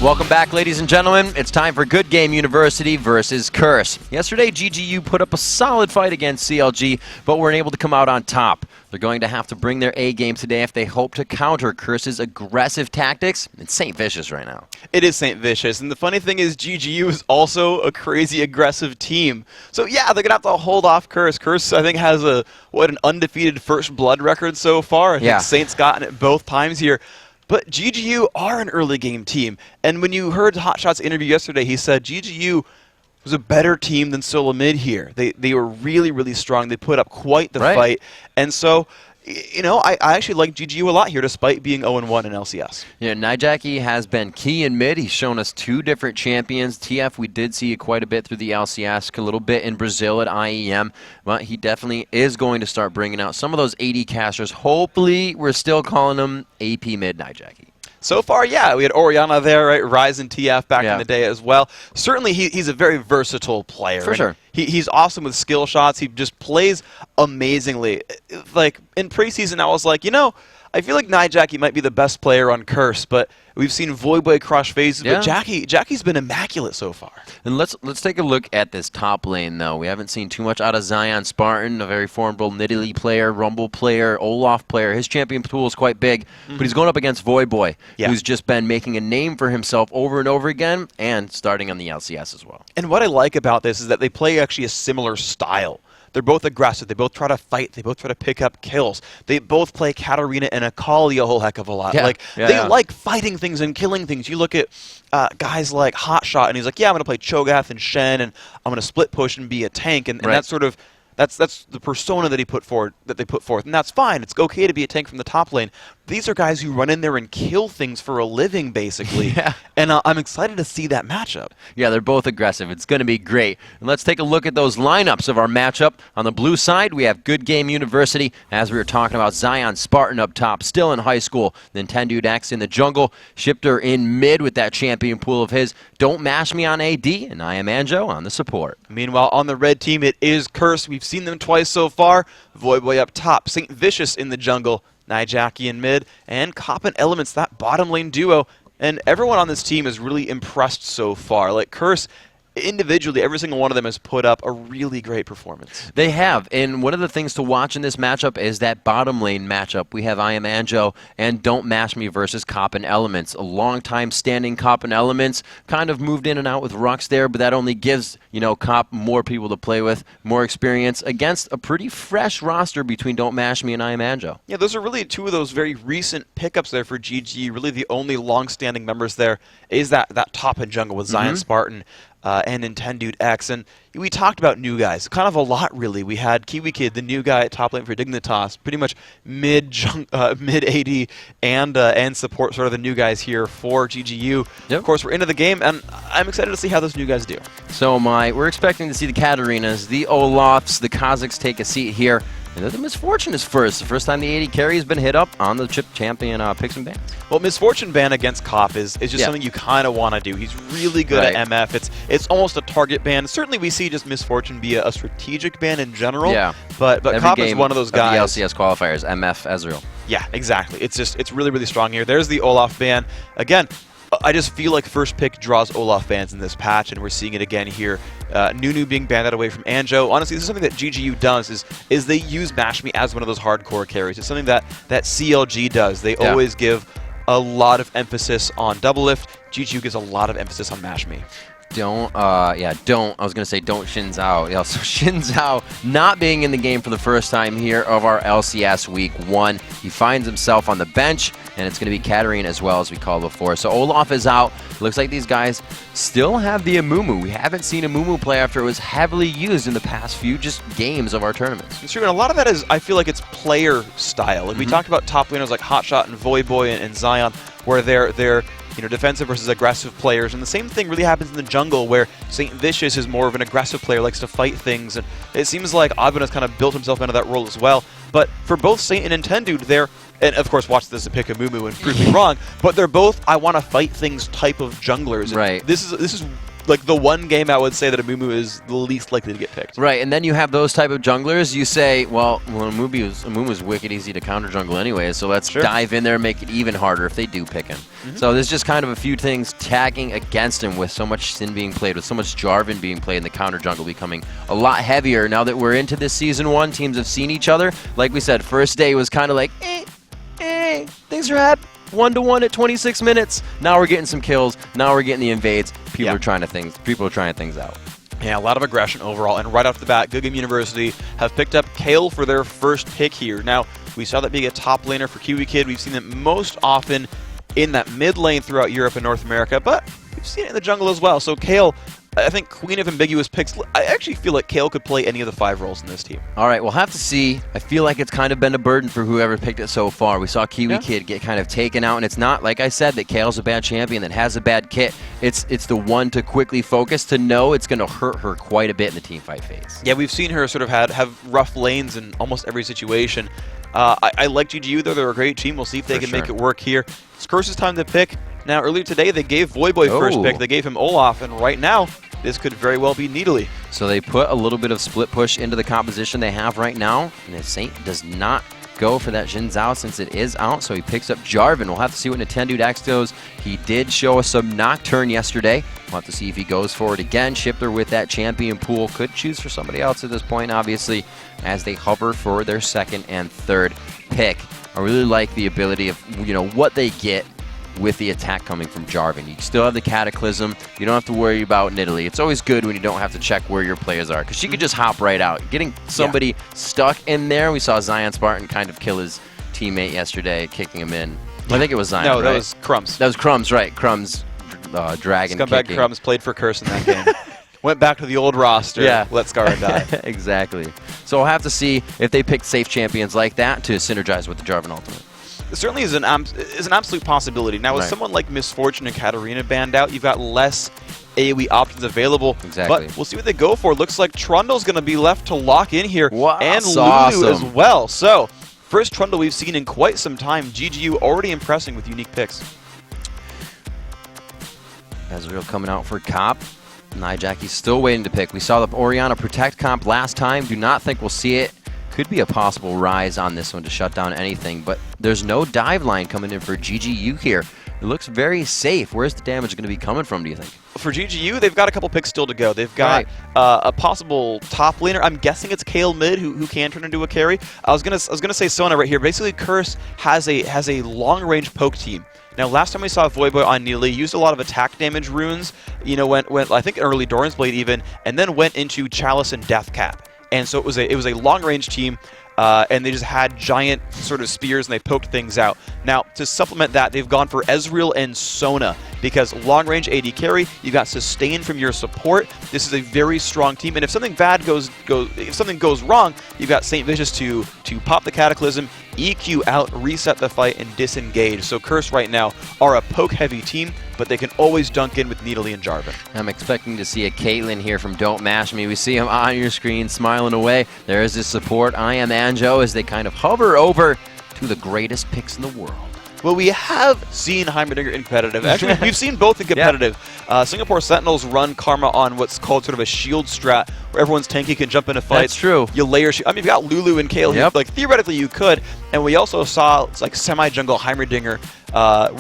Welcome back, ladies and gentlemen. It's time for Good Game University versus Curse. Yesterday, GGU put up a solid fight against CLG, but weren't able to come out on top. They're going to have to bring their A game today if they hope to counter Curse's aggressive tactics. It's St. Vicious right now. It is St. Vicious, and the funny thing is GGU is also a crazy aggressive team. So yeah, they're going to have to hold off Curse. Curse, I think, has an undefeated first blood record so far. I think Saint's gotten it both times here. But GGU are an early game team, and when you heard Hotshot's interview yesterday, he said GGU was a better team than Solo Mid here. They were really, really strong. They put up quite the fight, and so, you know, I actually like GGU a lot here, despite being 0-1 in LCS. Yeah, Nijaki has been key in mid. He's shown us two different champions. TF, we did see quite a bit through the LCS, a little bit in Brazil at IEM, but he definitely is going to start bringing out some of those AD casters. Hopefully, we're still calling him AP mid Nijaki. So far, yeah, we had Oriana there, right? Ryze and TF back in the day as well. Certainly, he's a very versatile player. For sure. He's awesome with skill shots. He just plays amazingly. Like, in preseason, I was like, you know, I feel like Nijaki might be the best player on Curse, but we've seen Voyboy crush phases, but Jackie's been immaculate so far. And let's take a look at this top lane, though. We haven't seen too much out of Zion Spartan, a very formidable Nidalee player, Rumble player, Olaf player. His champion pool is quite big, but he's going up against Voyboy, who's just been making a name for himself over and over again, and starting on the LCS as well. And what I like about this is that they play actually a similar style. They're both aggressive. They both try to fight. They both try to pick up kills. They both play Katarina and Akali a whole heck of a lot. They like fighting things and killing things. You look at guys like Hotshot, and he's like, yeah, I'm going to play Cho'Gath and Shen, and I'm going to split push and be a tank. And that's sort of that's the persona that they put forth, and that's fine. It's okay to be a tank from the top lane. These are guys who run in there and kill things for a living, basically. And I'm excited to see that matchup. Yeah, they're both aggressive. It's going to be great. And let's take a look at those lineups of our matchup. On the blue side, we have Good Game University, as we were talking about. Zion Spartan up top, still in high school. Nintendo X in the jungle. Shifter in mid with that champion pool of his. Don't Mash Me on AD, and I am Anjo on the support. Meanwhile, on the red team, it is Curse. We've seen them twice so far. Voyboy up top, St. Vicious in the jungle, Nijaki in mid, and Cop and Elements, that bottom lane duo. And everyone on this team is really impressed so far. Like, Curse, individually, every single one of them has put up a really great performance. They have, and one of the things to watch in this matchup is that bottom lane matchup. We have I Am Anjo and Don't Mash Me versus Cop and Elements. A long time standing Cop and Elements, kind of moved in and out with Rux there, but that only gives, you know, Cop more people to play with, more experience against a pretty fresh roster between Don't Mash Me and I Am Anjo. Yeah, those are really two of those very recent pickups there for GG. Really the only long-standing members there is that top and jungle with Zion Spartan and Nintendo X. And we talked about new guys, kind of a lot, really. We had Kiwi Kid, the new guy at top lane for Dignitas, pretty much mid AD and support, sort of the new guys here for GGU. Of course, we're into the game, and I'm excited to see how those new guys do. So we're expecting to see the Katarinas, the Olafs, the Kazakhs take a seat here. And the Misfortune is first. The first time the AD carry has been hit up on the chip champion picks and bans. Well, Misfortune ban against Cop is just something you kind of want to do. He's really good at MF. It's almost a target ban. Certainly we see just Misfortune be a strategic ban in general. Yeah. But Cop is one of those guys. The LCS qualifiers, MF Ezreal. Yeah, exactly. It's really, really strong here. There's the Olaf ban. Again, I just feel like first pick draws Olaf bans in this patch, and we're seeing it again here. Nunu being banned away from Anjo. Honestly, this is something that GGU does, is they use Mash Me as one of those hardcore carries. It's something that CLG does. They always give a lot of emphasis on double lift. GGU gives a lot of emphasis on Mash Me. I was going to say don't Xin Zhao. Yeah, so Xin Zhao not being in the game for the first time here of our LCS Week 1. He finds himself on the bench, and it's going to be Katarina as well, as we called before. So Olaf is out. Looks like these guys still have the Amumu. We haven't seen Amumu play after it was heavily used in the past few games of our tournaments. It's true, and a lot of that is, I feel like it's player style. Like we talked about top laners like Hotshot and Voyboy and Zion, where they're defensive versus aggressive players, and the same thing really happens in the jungle, where St. Vicious is more of an aggressive player, likes to fight things, and it seems like Advin has kind of built himself into that role as well. But for both Saint and Nintendo, and of course watch this and pick a Mumu and prove me wrong, but they're both I want to fight things type of junglers. Right. This is like the one game I would say that Amumu is the least likely to get picked. Right, and then you have those type of junglers. You say, well Amumu's wicked easy to counter jungle anyway, so let's dive in there and make it even harder if they do pick him. So there's just kind of a few things tagging against him with so much Sin being played, with so much Jarvan being played, and the counter jungle becoming a lot heavier. Now that we're into this Season 1, teams have seen each other. Like we said, first day was kind of like, things are happening. 1-1 at 26 minutes. Now we're getting some kills. Now we're getting the invades. People are trying things out. Yeah, a lot of aggression overall. And right off the bat, GGU University have picked up Kale for their first pick here. Now, we saw that being a top laner for Kiwi Kid. We've seen them most often in that mid lane throughout Europe and North America, but we've seen it in the jungle as well. So Kale, I think queen of ambiguous picks. I actually feel like Kale could play any of the 5 roles in this team. All right, we'll have to see. I feel like it's kind of been a burden for whoever picked it so far. We saw Kiwi Kid get kind of taken out, and it's not, like I said, that Kale's a bad champion that has a bad kit. It's the one to quickly focus, to know it's going to hurt her quite a bit in the team fight phase. Yeah, we've seen her sort of have rough lanes in almost every situation. I like GGU, though. They're a great team. We'll see if they can make it work here. It's Curse's time to pick. Now, earlier today, they gave Voyboy first pick. They gave him Olaf, and right now, this could very well be Needly. So they put a little bit of split push into the composition they have right now, and the Saint does not go for that Xin Zhao since it is out, so he picks up Jarvan. We'll have to see what Nintendo X goes. He did show us some Nocturne yesterday. We'll have to see if he goes for it again. Shipper with that champion pool could choose for somebody else at this point, obviously, as they hover for their second and third pick. I really like the ability of, what they get with the attack coming from Jarvan. You still have the Cataclysm. You don't have to worry about Nidalee. It's always good when you don't have to check where your players are, because she could just hop right out. Getting somebody stuck in there. We saw Zion Spartan kind of kill his teammate yesterday, kicking him in. I think it was Zion, No, that was Crumbs. That was Crumbs, right. Crumbs, dragon Scumbag kicking. Crumbs played for Curse in that game. Went back to the old roster. Let Scar die. Exactly. So we'll have to see if they pick safe champions like that to synergize with the Jarvan ultimate. It certainly is an absolute possibility. Now, with someone like Misfortune and Katarina banned out, you've got less AoE options available. Exactly. But we'll see what they go for. Looks like Trundle's going to be left to lock in here. Wow, and that's Lulu awesome. as well. So, first Trundle we've seen in quite some time. GGU already impressing with unique picks. Ezreal coming out for Cop. Nijacky's still waiting to pick. We saw the Orianna Protect comp last time. Do not think we'll see it. Could be a possible rise on this one to shut down anything, but there's no dive line coming in for GGU here. It looks very safe. Where's the damage going to be coming from, do you think? For GGU, they've got a couple picks still to go. They've got a possible top laner. I'm guessing it's Kale mid who can turn into a carry. I was gonna say Sona right here. Basically, Curse has a long range poke team. Now, last time we saw Voyboy on Needly, used a lot of attack damage runes. Went I think early Doran's Blade even, and then went into Chalice and Deathcap. And so it was a long-range team, and they just had giant sort of spears, and they poked things out. Now, to supplement that, they've gone for Ezreal and Sona, because long-range AD carry, you got sustain from your support. This is a very strong team, and if something bad if something goes wrong, you've got Saint Vicious to pop the Cataclysm, EQ out, reset the fight, and disengage. So Curse right now are a poke-heavy team, but they can always dunk in with Needly and Jarvan. I'm expecting to see a Caitlyn here from Don't Mash Me. We see him on your screen smiling away. There is his support. I am Anjo as they kind of hover over to the greatest picks in the world. Well, we have seen Heimerdinger in competitive. Actually, we've seen both in competitive. Singapore Sentinels run Karma on what's called sort of a shield strat, where everyone's tanky can jump into fights. That's true. You layer I mean, you've got Lulu and Kale, like theoretically you could. And we also saw like semi-jungle Heimerdinger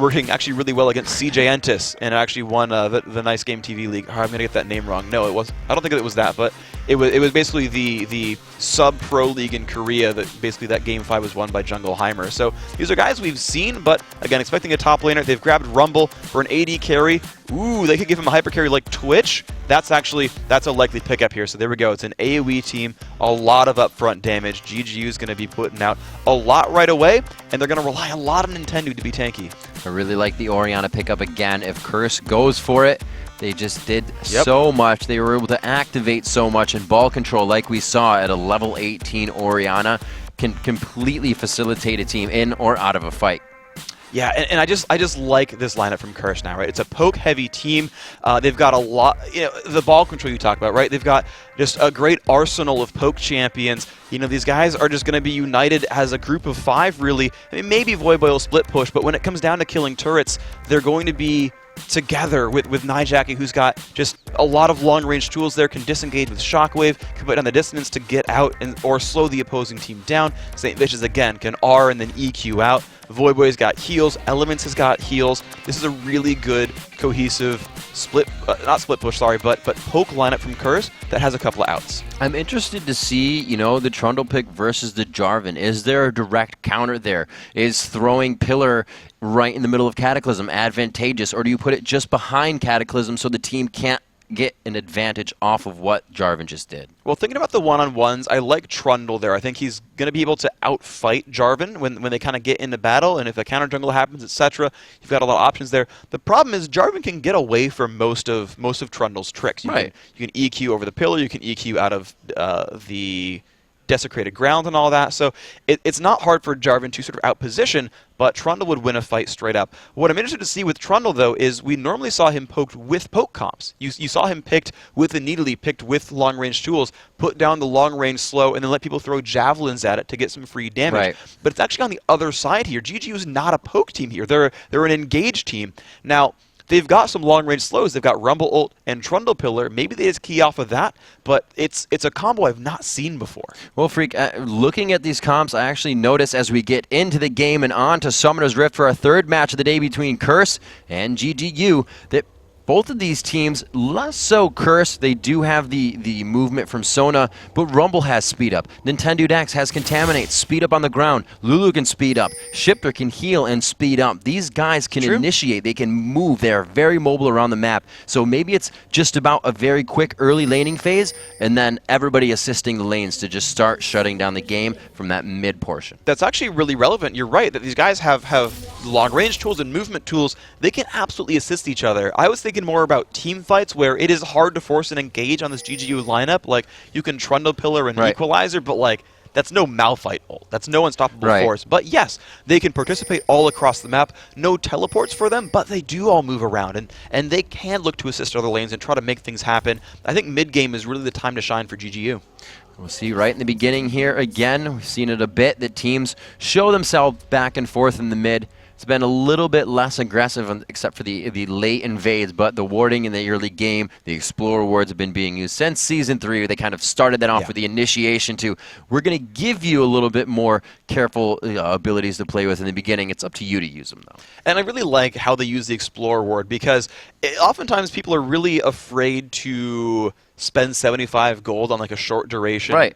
working actually really well against CJ Entis, and actually won the Nice Game TV League. I'm going to get that name wrong. No, it was. I don't think it was that, but it was basically the sub-pro league in Korea that basically that Game 5 was won by Jungle Heimer. So these are guys we've seen, but again, expecting a top laner. They've grabbed Rumble for an AD carry. Ooh, they could give him a hyper carry like Twitch. That's a likely pickup here. So there we go. It's an AoE team, a lot of upfront damage. GGU is going to be putting out a lot right away, and they're going to rely a lot on Nintendo to be tanky. I really like the Orianna pickup again. If Curse goes for it, they just did so much. They were able to activate so much, and ball control, like we saw at a level 18 Orianna, can completely facilitate a team in or out of a fight. Yeah, and I just like this lineup from Curse now, right? It's a poke-heavy team. They've got a lot, the ball control you talk about, right? They've got just a great arsenal of poke champions. These guys are just going to be united as a group of 5, really. I mean, maybe Voyboy will split push, but when it comes down to killing turrets, they're going to be together with Nijaki, who's got just a lot of long-range tools there, can disengage with Shockwave, can put down the distance to get out or slow the opposing team down. St. Vicious, again, can R and then EQ out. Voyboy's got heals. Elements has got heals. This is a really good, cohesive not split push, sorry, but poke lineup from Curse that has a couple of outs. I'm interested to see, the Trundle pick versus the Jarvan. Is there a direct counter there? Is throwing Pillar right in the middle of Cataclysm advantageous, or do you put it just behind Cataclysm so the team can't get an advantage off of what Jarvan just did? Well, thinking about the one-on-ones, I like Trundle there. I think he's going to be able to outfight Jarvan when they kind of get into battle, and if a counter jungle happens, etc., you've got a lot of options there. The problem is Jarvan can get away from most of Trundle's tricks. You can EQ over the pillar, you can EQ out of the desecrated ground and all that, so it's not hard for Jarvan to sort of outposition, but Trundle would win a fight straight up. What I'm interested to see with Trundle, though, is we normally saw him poked with poke comps. You saw him picked with the Needly, picked with long-range tools, put down the long-range slow, and then let people throw javelins at it to get some free damage. Right. But it's actually on the other side here. GGU is not a poke team here. They're an engaged team. Now, they've got some long-range slows. They've got Rumble Ult and Trundle Pillar. Maybe they just key off of that, but it's a combo I've not seen before. Well, Freak, looking at these comps, I actually notice as we get into the game and on to Summoner's Rift for our third match of the day between Curse and GGU, that both of these teams, less so Curse, they do have the movement from Sona, but Rumble has speed up. Nintendo Dex has Contaminate, speed up on the ground. Lulu can speed up. Shifter can heal and speed up. These guys can initiate. They can move. They're very mobile around the map. So maybe it's just about a very quick early laning phase, and then everybody assisting the lanes to just start shutting down the game from that mid portion. That's actually really relevant. You're right that these guys have long-range tools and movement tools. They can absolutely assist each other. I was thinking more about team fights where it is hard to force and engage on this GGU lineup. Like, you can Trundle Pillar and Equalizer, but like, that's no Malphite ult. That's no unstoppable force. But yes, they can participate all across the map. No teleports for them, but they do all move around, and they can look to assist other lanes and try to make things happen. I think mid-game is really the time to shine for GGU. We'll see right in the beginning here again. We've seen it a bit that teams show themselves back and forth in the mid. It's been a little bit less aggressive, except for the late invades, but the warding in the early game, the Explorer wards have been being used since Season 3. They kind of started that off with the initiation to, we're going to give you a little bit more careful abilities to play with in the beginning. It's up to you to use them, though. And I really like how they use the Explorer ward, because oftentimes people are really afraid to spend 75 gold on like a short duration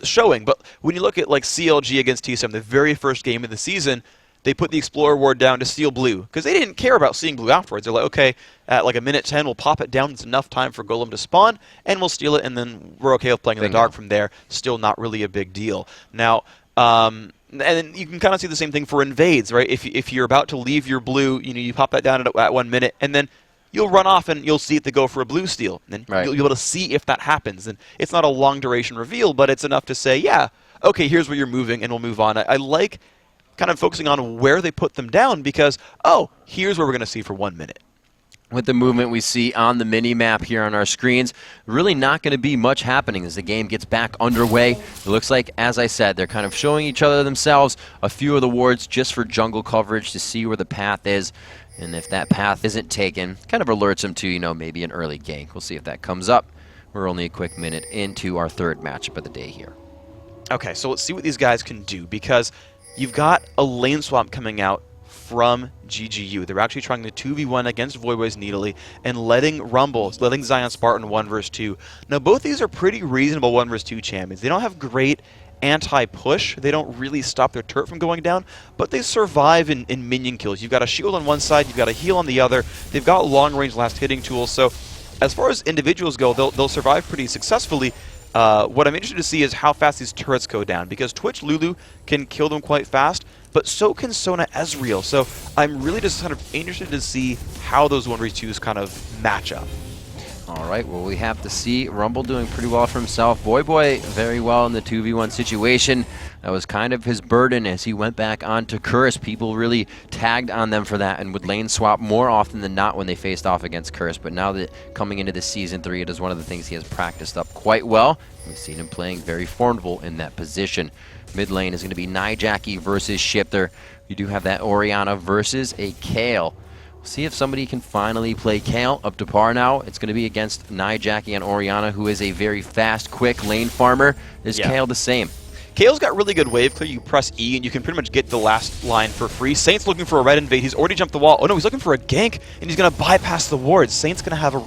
showing. But when you look at like CLG against TSM, the very first game of the season, they put the Explorer ward down to steal blue, because they didn't care about seeing blue afterwards. They're like, okay, at like a minute 10, we'll pop it down. It's enough time for Golem to spawn, and we'll steal it, and then we're okay with playing in the dark from there. Still not really a big deal. Now, and then you can kind of see the same thing for invades, right? If you're about to leave your blue, you pop that down at 1 minute, and then you'll run off and you'll see if they go for a blue steal. And you'll be able to see if that happens. And it's not a long duration reveal, but it's enough to say, yeah, okay, here's where you're moving, and we'll move on. I like kind of focusing on where they put them down, because, oh, here's where we're going to see for 1 minute. With the movement we see on the mini-map here on our screens, really not going to be much happening as the game gets back underway. It looks like, as I said, they're kind of showing each other themselves a few of the wards just for jungle coverage to see where the path is. And if that path isn't taken, kind of alerts them to, maybe an early gank. We'll see if that comes up. We're only a quick minute into our third matchup of the day here. Okay, so let's see what these guys can do, because you've got a lane swap coming out from GGU. They're actually trying to 2v1 against Voyboy's Needly and letting Zion Spartan 1 vs 2. Now, both these are pretty reasonable 1 vs 2 champions. They don't have great anti-push. They don't really stop their turret from going down, but they survive in minion kills. You've got a shield on one side, you've got a heal on the other. They've got long-range last hitting tools, so as far as individuals go, they'll survive pretty successfully. What I'm interested to see is how fast these turrets go down, because Twitch Lulu can kill them quite fast, but so can Sona Ezreal. So I'm really just kind of interested to see how those 1v2s kind of match up. All right, well, we have to see Rumble doing pretty well for himself. Voyboy very well in the 2v1 situation. That was kind of his burden as he went back onto Curse. People really tagged on them for that and would lane swap more often than not when they faced off against Curse. But now that coming into this Season 3, it is one of the things he has practiced up quite well. We've seen him playing very formidable in that position. Mid lane is going to be Nijaki versus Shifter. You do have that Orianna versus a Kayle. See if somebody can finally play Kale up to par now. It's going to be against Jackie and Oriana, who is a very fast, quick lane farmer. Is Kale the same? Kale's got really good wave clear. You press E and you can pretty much get the last line for free. Saint's looking for a red invade. He's already jumped the wall. Oh no, he's looking for a gank, and he's going to bypass the wards. Saint's going to have a...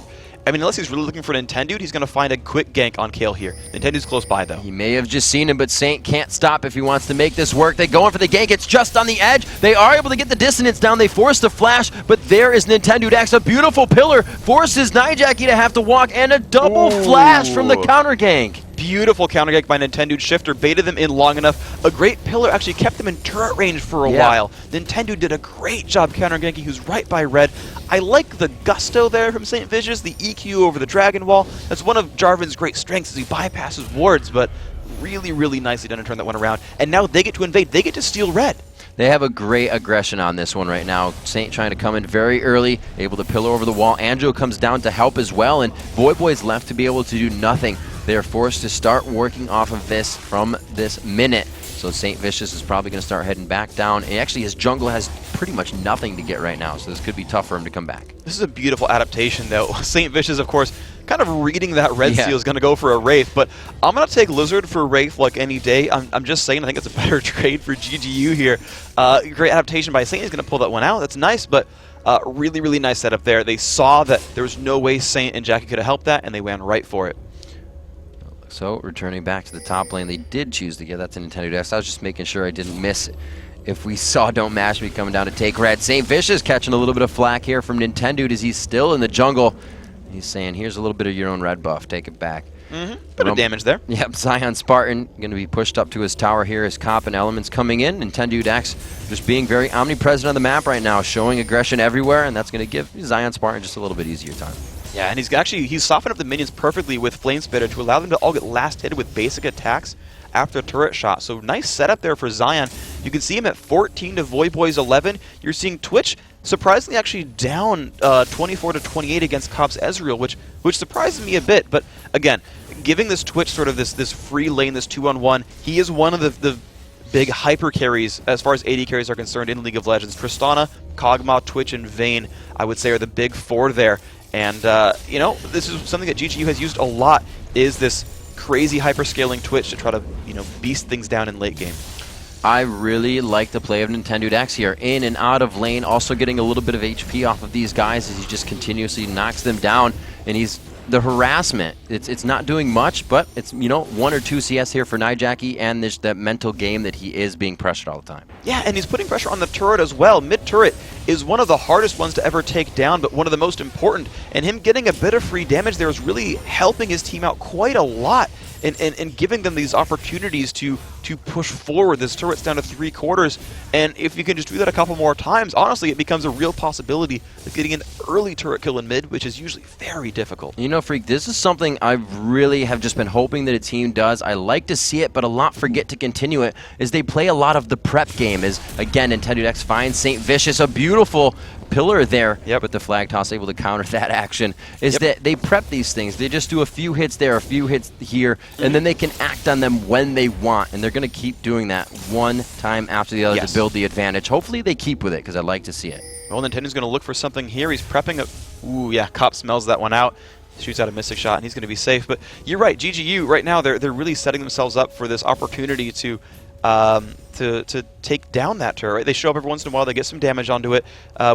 I mean, unless he's really looking for Nintendude, he's going to find a quick gank on Kale here. Nintendude's close by, though. He may have just seen him, but Saint can't stop if he wants to make this work. They go in for the gank. It's just on the edge. They are able to get the dissonance down. They force the flash, but there is Nintendude X. A beautiful pillar forces Jackie to have to walk, and a double flash from the counter gank. Beautiful counter gank by Nintendude. Shifter baited them in long enough. A great pillar actually kept them in turret range for a while. Nintendude did a great job counter ganking. Who's right by red. I like the gusto there from St. Vicious, the EQ over the Dragon Wall. That's one of Jarvan's great strengths, as he bypasses wards, but really, really nicely done to turn that one around. And now they get to invade. They get to steal red. They have a great aggression on this one right now. Saint trying to come in very early, able to pillar over the wall. Anjo comes down to help as well, and Boy's left to be able to do nothing. They are forced to start working off of this from this minute. So St. Vicious is probably going to start heading back down. And actually, his jungle has pretty much nothing to get right now, so this could be tough for him to come back. This is a beautiful adaptation, though. St. Vicious, of course, kind of reading that red seal is going to go for a Wraith, but I'm going to take Lizard for Wraith like any day. I'm just saying I think it's a better trade for GGU here. Great adaptation by Saint. He's going to pull that one out. That's nice, but really, really nice setup there. They saw that there was no way Saint and Jackie could have helped that, and they ran right for it. So, returning back to the top lane, they did choose to get that to Nintendude X. I was just making sure I didn't miss it. If we saw Don't Mash Me coming down to take red. St. Vicious catching a little bit of flack here from Nintendude as he's still in the jungle. He's saying, here's a little bit of your own red buff. Take it back. Bit of damage there. Yep, Zion Spartan going to be pushed up to his tower here as Cop and Elements coming in. Nintendude X just being very omnipresent on the map right now, showing aggression everywhere, and that's going to give Zion Spartan just a little bit easier time. Yeah, and he's softened up the minions perfectly with Flame Spitter to allow them to all get last hit with basic attacks after a turret shot. So nice setup there for Zion. You can see him at 14 to Boy's 11. You're seeing Twitch surprisingly actually down 24 to 28 against Cop's Ezreal, which surprises me a bit. But again, giving this Twitch sort of this free lane, this 2-on-1, he is one of the big hyper carries as far as AD carries are concerned in League of Legends. Tristana, Kog'Maw, Twitch, and Vayne, I would say, are the big four there. And, you know, this is something that GGU has used a lot, is this crazy hyper-scaling Twitch to try to, you know, beast things down in late game. I really like the play of Nintendude X here. In and out of lane, also getting a little bit of HP off of these guys as he just continuously knocks them down. And he's the harassment. It's not doing much, but it's, you know, 1 or 2 CS here for Jackie, and there's that mental game that he is being pressured all the time. Yeah, and he's putting pressure on the turret as well. Mid-turret is one of the hardest ones to ever take down, but one of the most important. And him getting a bit of free damage there is really helping his team out quite a lot and giving them these opportunities to push forward. This turret's down to 3/4, and if you can just do that a couple more times, honestly, it becomes a real possibility of getting an early turret kill in mid, which is usually very difficult. You know, Freak, this is something I really have just been hoping that a team does. I like to see it, but a lot forget to continue it, is they play a lot of the prep game. As, again, Nintendude X finds St. Vicious, a beautiful pillar there, but the flag toss able to counter that action, is that they prep these things. They just do a few hits there, a few hits here, and then they can act on them when they want, and they're going to keep doing that one time after the other to build the advantage. Hopefully they keep with it, because I'd like to see it. Well, Nintendo's going to look for something here. He's prepping a... Ooh, yeah, Cop smells that one out. Shoots out a Mystic Shot, and he's going to be safe. But you're right, GGU, right now, they're really setting themselves up for this opportunity to take down that turret. They show up every once in a while, they get some damage onto it.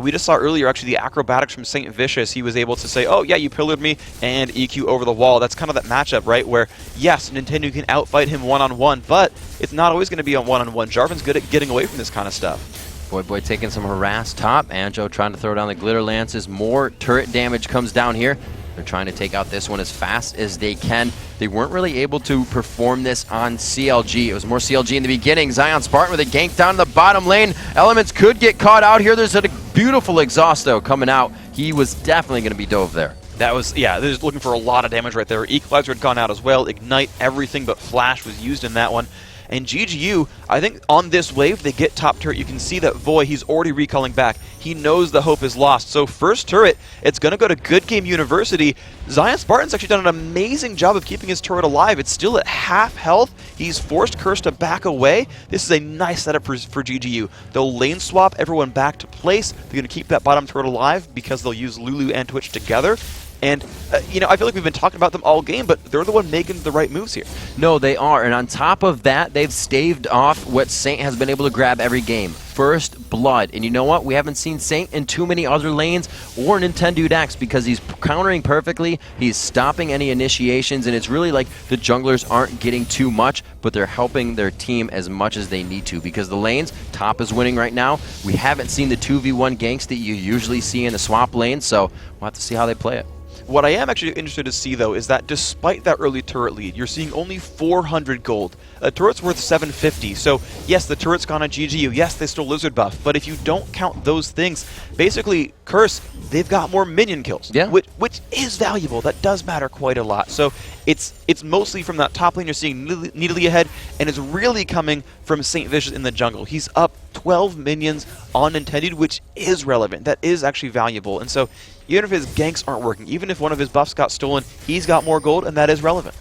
We just saw earlier, actually, the acrobatics from St. Vicious. He was able to say, oh, yeah, you pillared me, and EQ over the wall. That's kind of that matchup, right, where, yes, Nintendo can outfight him one-on-one, but it's not always going to be a one-on-one. Jarvan's good at getting away from this kind of stuff. Boy taking some harass top. Anjo trying to throw down the glitter lances. More turret damage comes down here. They're trying to take out this one as fast as they can. They weren't really able to perform this on CLG. It was more CLG in the beginning. Zion Spartan with a gank down in the bottom lane. Elements could get caught out here. There's a beautiful exhaust, though, coming out. He was definitely going to be dove there. That was, yeah, they're just looking for a lot of damage right there. Equalizer had gone out as well. Ignite, everything but Flash was used in that one. And GGU, I think on this wave, they get top turret. You can see that Voy, he's already recalling back. he knows the hope is lost. So first turret, it's going to go to Good Game University. Zion Spartan's actually done an amazing job of keeping his turret alive. It's still at half health. He's forced Curse to back away. This is a nice setup for GGU. They'll lane swap everyone back to place. They're going to keep that bottom turret alive because they'll use Lulu and Twitch together. And, you know, I feel like we've been talking about them all game, but they're the one making the right moves here. No, they are. And on top of that, they've staved off what Saint has been able to grab every game. First blood. And you know what? We haven't seen Saint in too many other lanes or Nintendo X because he's countering perfectly. He's stopping any initiations. And it's really like the junglers aren't getting too much, but they're helping their team as much as they need to because the lanes, top is winning right now. We haven't seen the 2v1 ganks that you usually see in the swap lane, so we'll have to see how they play it. What I am actually interested to see, though, is that despite that early turret lead, you're seeing only 400 gold. A turret's worth 750, so yes, the turret's gone on GGU, yes, they still lizard buff, but if you don't count those things, basically, Curse, they've got more minion kills, which is valuable. That does matter quite a lot. So it's mostly from that top lane you're seeing Needly ahead, and it's really coming from St. Vicious in the jungle. He's up 12 minions on Nintendo, which is relevant. That is actually valuable, and so even if his ganks aren't working, even if one of his buffs got stolen, he's got more gold, and that is relevant.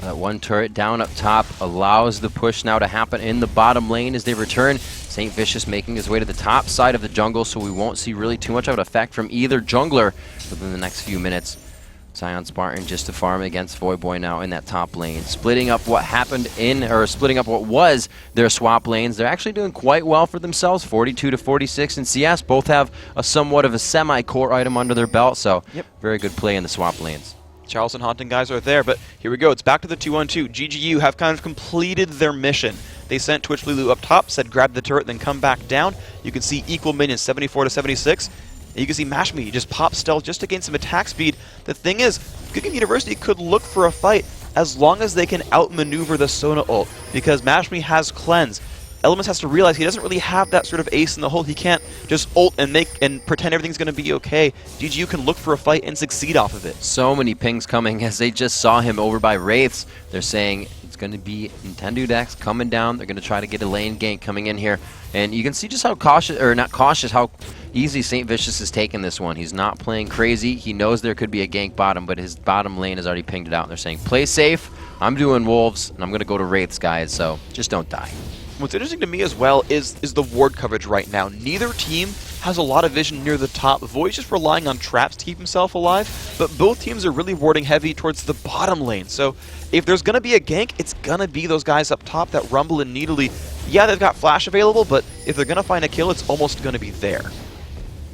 That one turret down up top allows the push now to happen in the bottom lane as they return. St. Vicious making his way to the top side of the jungle, so we won't see really too much of an effect from either jungler within the next few minutes. Zion Spartan just to farm against Voyboy now in that top lane. Splitting up what happened splitting up what was their swap lanes. They're actually doing quite well for themselves. 42 to 46 in CS. Both have a somewhat of a semi-core item under their belt, so very good play in the swap lanes. Charleston Haunting guys are there, but here we go. It's back to the 2-on-2. GGU have kind of completed their mission. They sent Twitch Lulu up top, said grab the turret, then come back down. You can see equal minions, 74 to 76. And you can see Mashme just pop stealth just to gain some attack speed. The thing is, Good Game University could look for a fight as long as they can outmaneuver the Sona ult, because Mashme has cleanse. Elements has to realize he doesn't really have that sort of ace in the hole. He can't just ult and pretend everything's going to be okay. GGU can look for a fight and succeed off of it. So many pings coming as they just saw him over by Wraiths. They're saying it's going to be Nintendo Dex coming down. They're going to try to get a lane gank coming in here. And you can see just how cautious, or not cautious, how easy St. Vicious is taking this one. He's not playing crazy. He knows there could be a gank bottom, but his bottom lane has already pinged it out. And they're saying, play safe. I'm doing Wolves, and I'm going to go to Wraiths, guys, so just don't die. What's interesting to me as well is the ward coverage right now. Neither team has a lot of vision near the top. Void's just relying on traps to keep himself alive, but both teams are really warding heavy towards the bottom lane. So if there's going to be a gank, it's going to be those guys up top that Rumble and Needly. Yeah, they've got Flash available, but if they're going to find a kill, it's almost going to be there.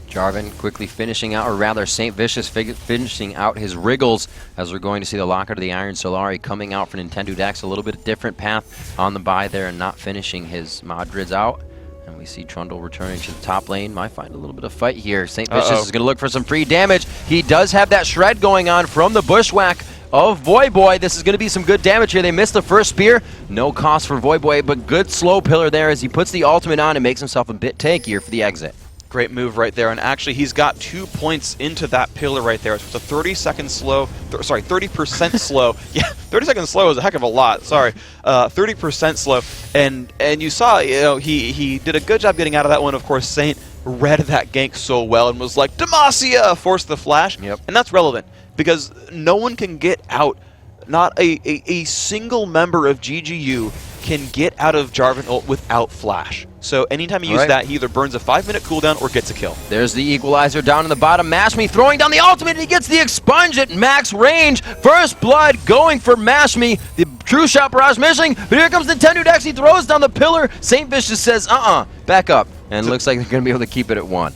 Jarvan quickly finishing out, or rather St. Vicious finishing out his Wriggles as we're going to see the Locker to the Iron Solari coming out for Nintendo Dex. A little bit different path on the buy there and not finishing his Madrids out. And we see Trundle returning to the top lane. Might find a little bit of fight here. St. Vicious is going to look for some free damage. He does have that shred going on from the Bushwhack of Voyboy. This is going to be some good damage here. They missed the first spear. No cost for Voyboy, but good slow pillar there as he puts the ultimate on and makes himself a bit tankier for the exit. Great move right there, and actually he's got 2 points into that pillar right there. So it's a 30% slow. Yeah, 30 seconds slow is a heck of a lot. Sorry, 30% slow, and you saw, you know, he did a good job getting out of that one. Of course, Saint read that gank so well and was like, Demacia, forced the flash, and that's relevant because no one can get out. Not a single member of GGU can get out of Jarvan ult without flash. So anytime you use that, he either burns a 5-minute cooldown or gets a kill. There's the equalizer down in the bottom. Mashme throwing down the ultimate, and he gets the expunge at max range. First blood going for Mashme. The true shot barrage missing, but here comes Nintendo Dex. He throws down the pillar. St. Vicious says, back up. And it looks like they're going to be able to keep it at 1.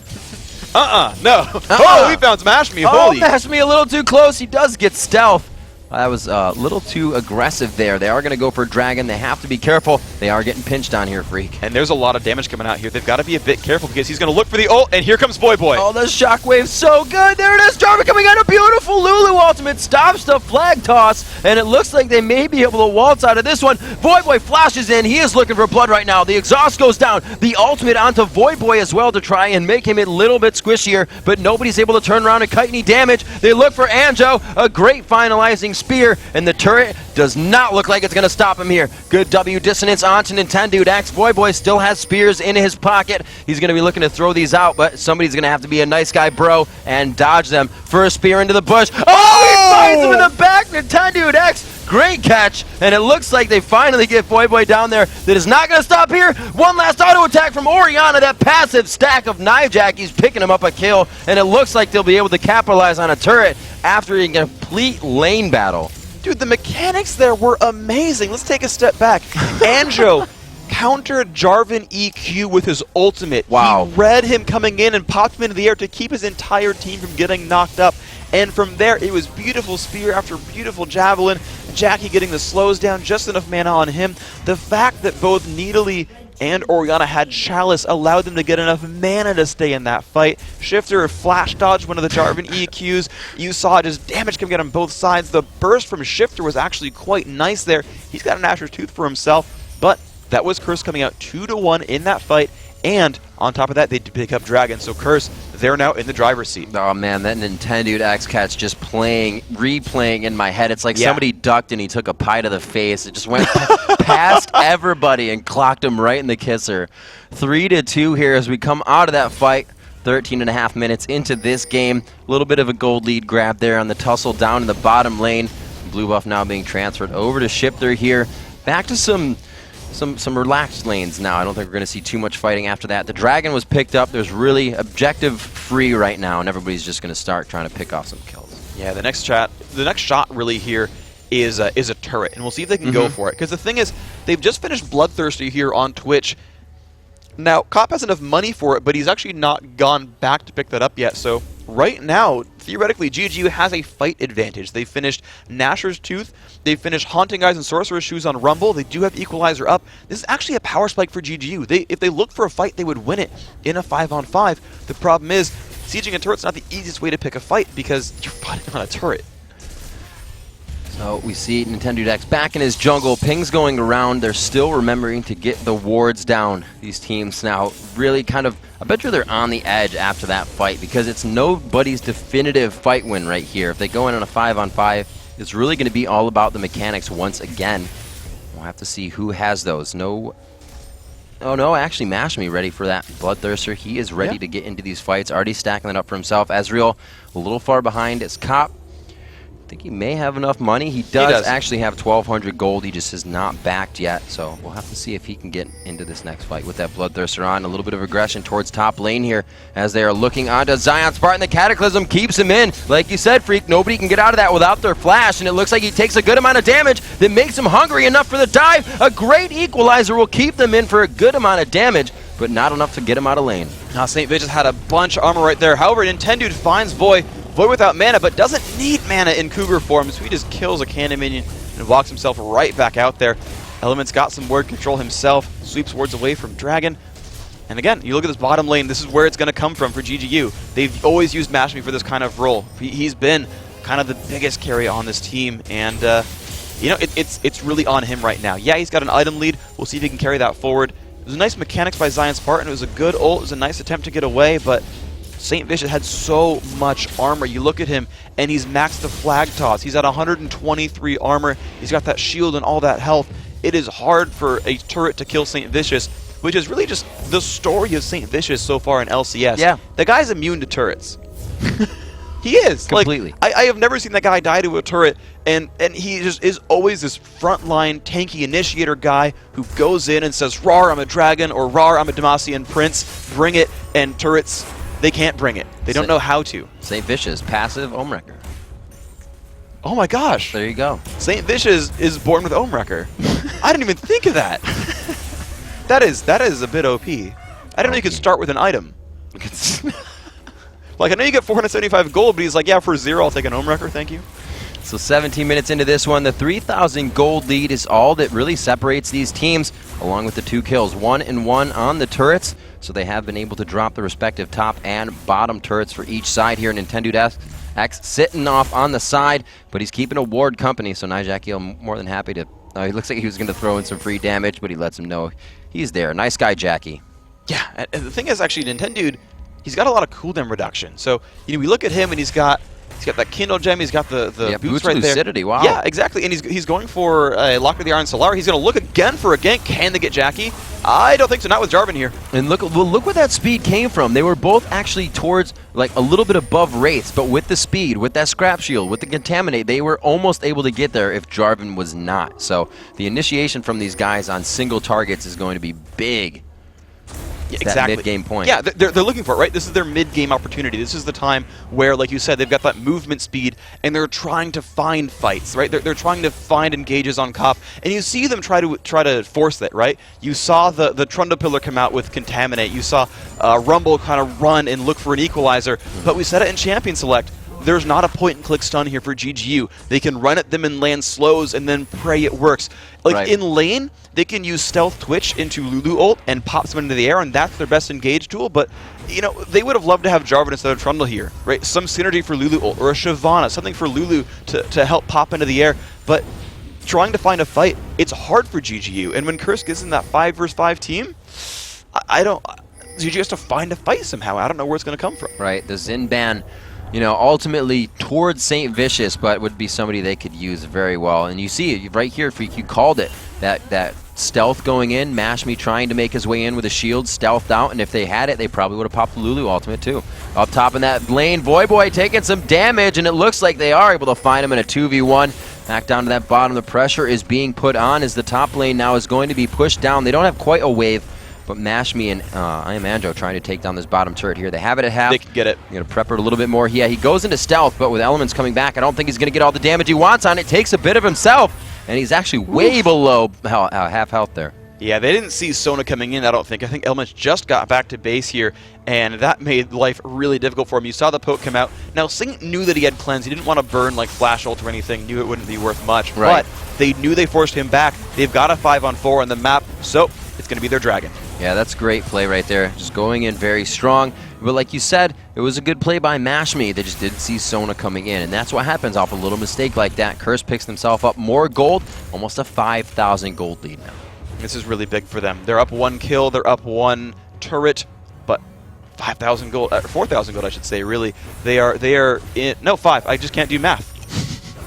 No. Oh, we found Mashme. Oh, Mashme a little too close. He does get stealth. That was a little too aggressive there. They are going to go for a dragon. They have to be careful. They are getting pinched on here, Freak. And there's a lot of damage coming out here. They've got to be a bit careful because he's going to look for the ult, and here comes Voyboy. Oh, the shockwave's so good. There it is. Jarvan coming out. A beautiful Lulu ultimate. Stops the flag toss, and it looks like they may be able to waltz out of this one. Voyboy flashes in. He is looking for blood right now. The exhaust goes down. The ultimate onto Voyboy as well to try and make him a little bit squishier, but nobody's able to turn around and kite any damage. They look for Anjo. A great finalizing spear, and the turret does not look like it's going to stop him here. Good W dissonance onto Nintendo. Voyboy still has spears in his pocket. He's going to be looking to throw these out, but somebody's going to have to be a nice guy, bro, and dodge them. First spear into the bush. Oh, he finds him in the back. Nintendo X. Great catch, and it looks like they finally get Voyboy down there. That is not going to stop here. One last auto attack from Orianna. That passive stack of knife jackies picking him up a kill, and it looks like they'll be able to capitalize on a turret after a complete lane battle. Dude, the mechanics there were amazing. Let's take a step back. Anjo countered Jarvan EQ with his ultimate. Wow. He read him coming in and popped him into the air to keep his entire team from getting knocked up. And from there, it was beautiful spear after beautiful javelin. Jackie getting the slows down, just enough mana on him. The fact that both Nidalee and Orianna had Chalice allowed them to get enough mana to stay in that fight. Shifter flash dodged one of the Jarvan EQs. You saw just damage coming out on both sides. The burst from Shifter was actually quite nice there. He's got an Asher's Tooth for himself, but that was Curse coming out 2-1 in that fight. And on top of that, they did pick up Dragon. So Curse, they're now in the driver's seat. Oh man, that Nintendo X catch just replaying in my head. It's like somebody ducked and he took a pie to the face. It just went past everybody and clocked him right in the kisser. 3-2 here as we come out of that fight. 13.5 minutes into this game. A little bit of a gold lead grab there on the tussle down in the bottom lane. Blue buff now being transferred over to Shifter here. Back to some relaxed lanes now. I don't think we're going to see too much fighting after that. The Dragon was picked up. There's really objective free right now, and everybody's just going to start trying to pick off some kills. Yeah, the next shot really here is a turret, and we'll see if they can go for it. Because the thing is, they've just finished Bloodthirsty here on Twitch. Now, Cop has enough money for it, but he's actually not gone back to pick that up yet. So right now, theoretically, GGU has a fight advantage. They finished Nasher's Tooth. They finished Haunting Eyes and Sorcerer's Shoes on Rumble. They do have Equalizer up. This is actually a power spike for GGU. If they looked for a fight, they would win it in a 5-on-5. The problem is, sieging a turret's not the easiest way to pick a fight because you're fighting on a turret. So we see Nintendo X back in his jungle. Ping's going around. They're still remembering to get the wards down. These teams now really kind of, I bet you they're on the edge after that fight because it's nobody's definitive fight win right here. If they go in on a 5-on-5, it's really going to be all about the mechanics once again. We'll have to see who has those. Oh no, actually Mash Me ready for that Bloodthirster. He is ready to get into these fights. Already stacking it up for himself. Ezreal a little far behind. It's Cop. I think he may have enough money. He does actually have 1,200 gold. He just is not backed yet. So we'll have to see if he can get into this next fight with that Bloodthirster on. A little bit of aggression towards top lane here as they are looking onto Zion Spartan. The Cataclysm keeps him in. Like you said, Freak, nobody can get out of that without their flash. And it looks like he takes a good amount of damage that makes him hungry enough for the dive. A great equalizer will keep them in for a good amount of damage, but not enough to get him out of lane. Now St. Vicious had a bunch of armor right there. However, Nintendo finds Void without mana, but doesn't need mana in Cougar form, so he just kills a cannon minion and walks himself right back out there. Element's got some ward control himself, sweeps wards away from Dragon. And again, you look at this bottom lane, this is where it's going to come from for GGU. They've always used Mash Me for this kind of role. He's been kind of the biggest carry on this team, and you know, it's really on him right now. Yeah, he's got an item lead. We'll see if he can carry that forward. It was a nice mechanics by Zion Spartan. It was a good ult. It was a nice attempt to get away, but St. Vicious had so much armor. You look at him, and he's maxed the flag toss. He's at 123 armor. He's got that shield and all that health. It is hard for a turret to kill St. Vicious, which is really just the story of St. Vicious so far in LCS. Yeah. The guy's immune to turrets. He is. Completely. Like, I have never seen that guy die to a turret, and he just is always this frontline tanky initiator guy who goes in and says, "Rawr, I'm a dragon," or "Rawr, I'm a Demacian prince. Bring it," and turrets, they can't bring it. They don't know how to. St. Vicious, passive Ohmwrecker. Oh my gosh. There you go. St. Vicious is born with Ohmwrecker. I didn't even think of that. That is a bit OP. I didn't know you could start with an item. Like, I know you get 475 gold, but he's like, yeah, for 0, I'll take an Ohmwrecker, thank you. So 17 minutes into this one, the 3,000 gold lead is all that really separates these teams, along with the 2 kills. 1 and 1 on the turrets, so they have been able to drop the respective top and bottom turrets for each side here. Nintendo X sitting off on the side, but he's keeping a ward company, so Nijakiel more than happy to... he looks like he was going to throw in some free damage, but he lets him know he's there. Nice guy, Jackie. Yeah, and the thing is, actually, Nintendo, he's got a lot of cooldown reduction. So, you know, we look at him, and he's got He's got that Kindle gem. He's got the boots right there. Lucidity, wow. Yeah, exactly. And he's going for a Lock of the Iron Solar. He's going to look again for a gank. Can they get Jackie? I don't think so. Not with Jarvan here. And look where that speed came from. They were both actually towards like a little bit above Wraiths, but with the speed, with that Scrap Shield, with the Contaminate, they were almost able to get there if Jarvan was not. So the initiation from these guys on single targets is going to be big. Yeah, exactly. That mid-game point. Yeah, they're looking for it, right? This is their mid-game opportunity. This is the time where, like you said, they've got that movement speed, and they're trying to find fights, right? They're trying to find engages on Cop, and you see them try to force that, right? You saw the Trundle Pillar come out with Contaminate. You saw Rumble kind of run and look for an equalizer, but we said it in Champion Select. There's not a point-and-click stun here for GGU. They can run at them and land slows and then pray it works. Like in lane, they can use Stealth Twitch into Lulu ult and pop someone into the air, and that's their best engage tool. But, you know, they would have loved to have Jarvan instead of Trundle here, right? Some synergy for Lulu ult or a Shyvana, something for Lulu to help pop into the air. But trying to find a fight, it's hard for GGU. And when Curse gets in that 5 versus 5 team, GGU has to find a fight somehow. I don't know where it's going to come from. Right, the Xin ban, you know, ultimately towards St. Vicious, but would be somebody they could use very well. And you see it right here, Freak, you called it. That stealth going in, Mashme trying to make his way in with a shield, stealthed out, and if they had it, they probably would have popped the Lulu ultimate too. Up top in that lane, Voyboy taking some damage, and it looks like they are able to find him in a 2v1. Back down to that bottom, the pressure is being put on as the top lane now is going to be pushed down. They don't have quite a wave, but Mashme and I am Anjo trying to take down this bottom turret here. They have it at half. They can get it. You're going to prep it a little bit more. Yeah, he goes into stealth, but with elements coming back, I don't think he's going to get all the damage he wants on it. Takes a bit of himself, and he's actually way below half health there. Yeah, they didn't see Sona coming in, I don't think. I think Elements just got back to base here, and that made life really difficult for him. You saw the poke come out. Now, Sing knew that he had cleanse. He didn't want to burn like Flash ult or anything, knew it wouldn't be worth much. Right. But they knew they forced him back. They've got a 5-on-4 on the map, so it's going to be their Dragon. Yeah, that's great play right there. Just going in very strong. But like you said, it was a good play by Mashme. They just didn't see Sona coming in. And that's what happens off a little mistake like that. Curse picks himself up more gold, almost a 5,000 gold lead now. This is really big for them. They're up 1 kill, they're up 1 turret, but 5,000 gold, 4,000 gold I should say, really. They are in, no, 5, I just can't do math.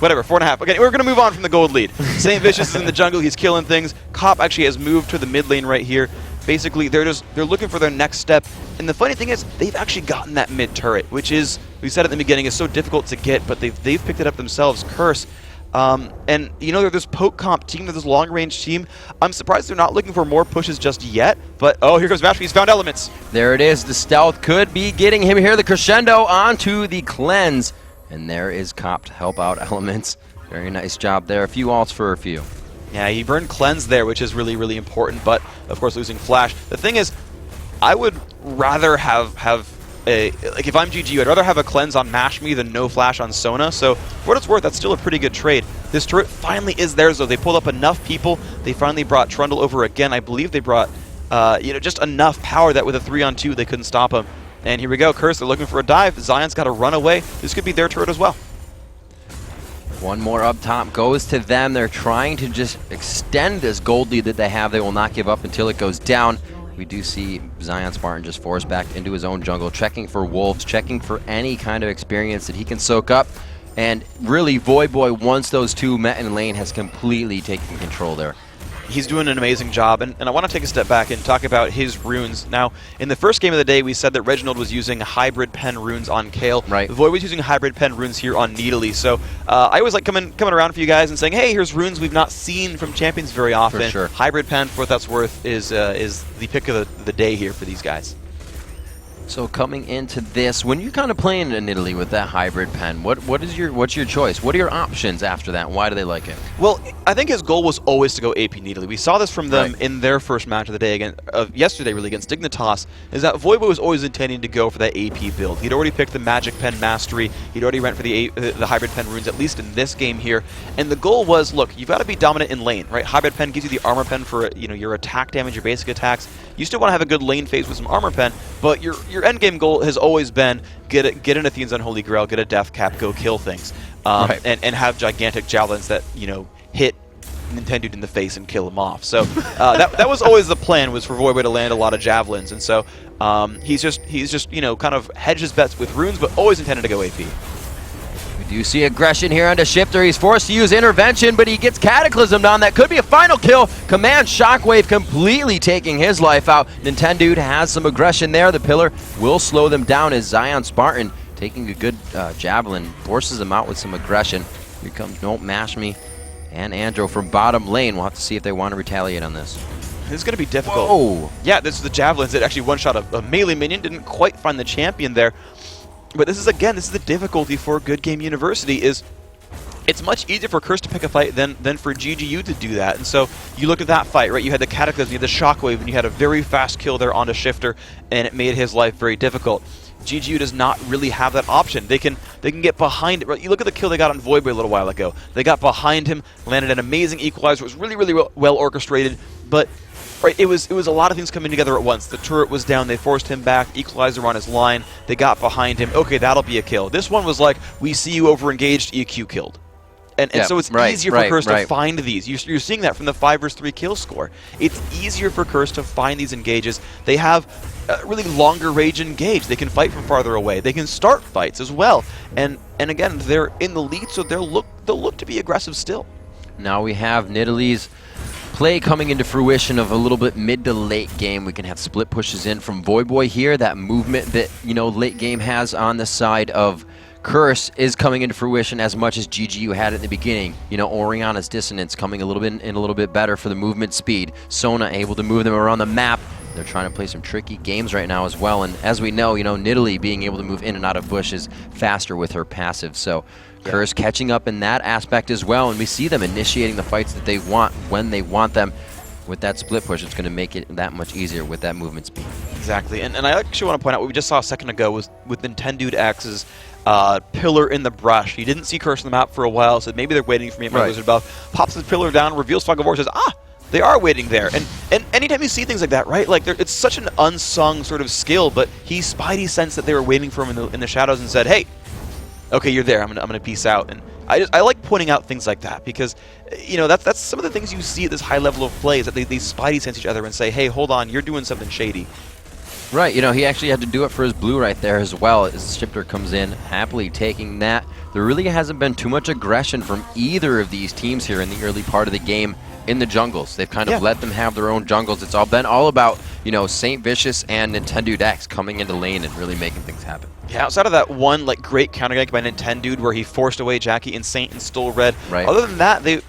Whatever, 4.5. Okay, we're going to move on from the gold lead. St. Vicious is in the jungle, he's killing things. Cop actually has moved to the mid lane right here. Basically, they're looking for their next step. And the funny thing is, they've actually gotten that mid turret, which is, we said at the beginning, is so difficult to get, but they've picked it up themselves. Curse. And, you know, they're this poke comp team, they're this long-range team. I'm surprised they're not looking for more pushes just yet, but, oh, here comes Mashme, he's found elements. There it is, the stealth could be getting him here, the crescendo onto the cleanse. And there is Cop to help out elements. Very nice job there, a few ults for a few. Yeah, he burned cleanse there, which is really, really important, but, of course, losing Flash. The thing is, I would rather have like if I'm GGU, I'd rather have a cleanse on Mashme than no Flash on Sona. So for what it's worth, that's still a pretty good trade. This turret finally is theirs, though. They pulled up enough people. They finally brought Trundle over again. I believe they brought, you know, just enough power that with a 3-on-2 they couldn't stop him. And here we go, Curse. They're looking for a dive. Zion's got to run away. This could be their turret as well. One more up top goes to them. They're trying to just extend this gold lead that they have. They will not give up until it goes down. We do see Zion Spartan just forced back into his own jungle, checking for wolves, checking for any kind of experience that he can soak up. And really, Voyboy, once those two met in lane, has completely taken control there. He's doing an amazing job, and I want to take a step back and talk about his runes. Now, in the first game of the day, we said that Reginald was using hybrid pen runes on Kale. Right. Void was using hybrid pen runes here on Needly. So I always like coming around for you guys and saying, hey, here's runes we've not seen from champions very often. For sure. Hybrid pen, for what that's worth, is the pick of the day here for these guys. So coming into this, when you're kind of playing in Italy with that hybrid pen, what's your choice? What are your options after that? Why do they like it? Well, I think his goal was always to go AP Needly. We saw this from them in their first match of the day yesterday, really against Dignitas. Is that Voyboy was always intending to go for that AP build. He'd already picked the Magic Pen Mastery. He'd already went for the hybrid pen runes, at least in this game here. And the goal was, look, you've got to be dominant in lane, right? Hybrid pen gives you the armor pen for your attack damage, your basic attacks. You still want to have a good lane phase with some armor pen, but your end game goal has always been get an Athene's Unholy Grail, get a Death Cap, go kill things, and have gigantic javelins that hit Nintendo in the face and kill him off. So that was always the plan, was for Voyboy to land a lot of javelins, and so he's just kind of hedged his bets with runes, but always intended to go AP. We do see aggression here onto Shifter. He's forced to use intervention, but he gets cataclysmed on. That could be a final kill. Command Shockwave completely taking his life out. Nintendo has some aggression there. The pillar will slow them down as Zion Spartan taking a good javelin, forces them out with some aggression. Here comes Nope, Mash Me, and Andro from bottom lane. We'll have to see if they want to retaliate on this. This is going to be difficult. Whoa. Yeah, this is the javelins that actually one-shot a melee minion. Didn't quite find the champion there. But this is, again, this is the difficulty for Good Game University is it's much easier for Curse to pick a fight than for GGU to do that. And so you look at that fight, right? You had the Cataclysm, you had the Shockwave, and you had a very fast kill there onto Shifter, and it made his life very difficult. GGU does not really have that option. They can get behind it. Right? You look at the kill they got on Voidboy a little while ago. They got behind him, landed an amazing equalizer. It was really, really well orchestrated, but right, it was a lot of things coming together at once. The turret was down, they forced him back, equalizer on his line, they got behind him. Okay, that'll be a kill. This one was like, we see you over-engaged, EQ killed. And so it's easier for Curse to find these. You're seeing that from the 5 vs 3 kill score. It's easier for Curse to find these engages. They have a really longer range engage. They can fight from farther away. They can start fights as well. And again, they're in the lead, so they'll look to be aggressive still. Now we have Nidalee's play coming into fruition of a little bit mid to late game. We can have split pushes in from Voidboy here. That movement that, you know, late game has on the side of Curse is coming into fruition as much as GGU had at the beginning. You know, Oriana's dissonance coming a little bit better for the movement speed. Sona able to move them around the map. They're trying to play some tricky games right now as well. And as we know, you know, Nidalee being able to move in and out of bushes faster with her passive. So Curse catching up in that aspect as well. And we see them initiating the fights that they want when they want them. With that split push, it's going to make it that much easier with that movement speed. Exactly. And I actually want to point out what we just saw a second ago was with Nintendo X's pillar in the brush. He didn't see Curse on the map for a while, so maybe they're waiting for me at my Wizard Buff. Pops the pillar down, reveals Fog of War, says, they are waiting there. And anytime you see things like that, right? Like it's such an unsung sort of skill, but he Spidey sensed that they were waiting for him in the shadows and said, hey, okay, you're there. I'm gonna peace out. And I like pointing out things like that because, you know, that's some of the things you see at this high level of play is that they Spidey sense each other and say, hey, hold on, you're doing something shady. Right, you know, he actually had to do it for his blue right there as well as Shifter comes in, happily taking that. There really hasn't been too much aggression from either of these teams here in the early part of the game in the jungles. They've kind of let them have their own jungles. It's been all about, you know, Saint Vicious and Nintendo X coming into lane and really making things happen. Yeah, outside of that one like great counter gank by Nintendo where he forced away Jackie and Saint and stole red. Right. Other than that, they,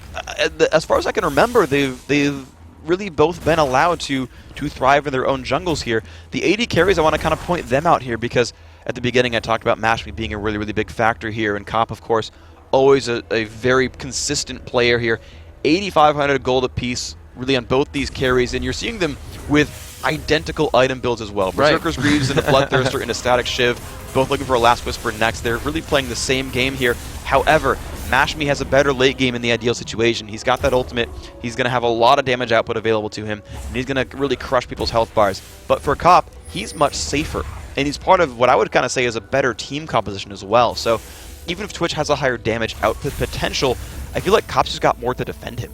as far as I can remember, they've really both been allowed to thrive in their own jungles here. The AD carries, I want to kind of point them out here because at the beginning I talked about Mash Me being a really, really big factor here, and Cop, of course, always a very consistent player here. 8,500 gold apiece, really on both these carries, and you're seeing them with identical item builds as well. Berserker's Greaves and a Bloodthirster and a Static Shiv, both looking for a Last Whisper next. They're really playing the same game here. However, Mash Me has a better late game in the ideal situation. He's got that ultimate. He's going to have a lot of damage output available to him, and he's going to really crush people's health bars. But for Cop, he's much safer, and he's part of what I would kind of say is a better team composition as well. So even if Twitch has a higher damage output potential, I feel like Cop's just got more to defend him.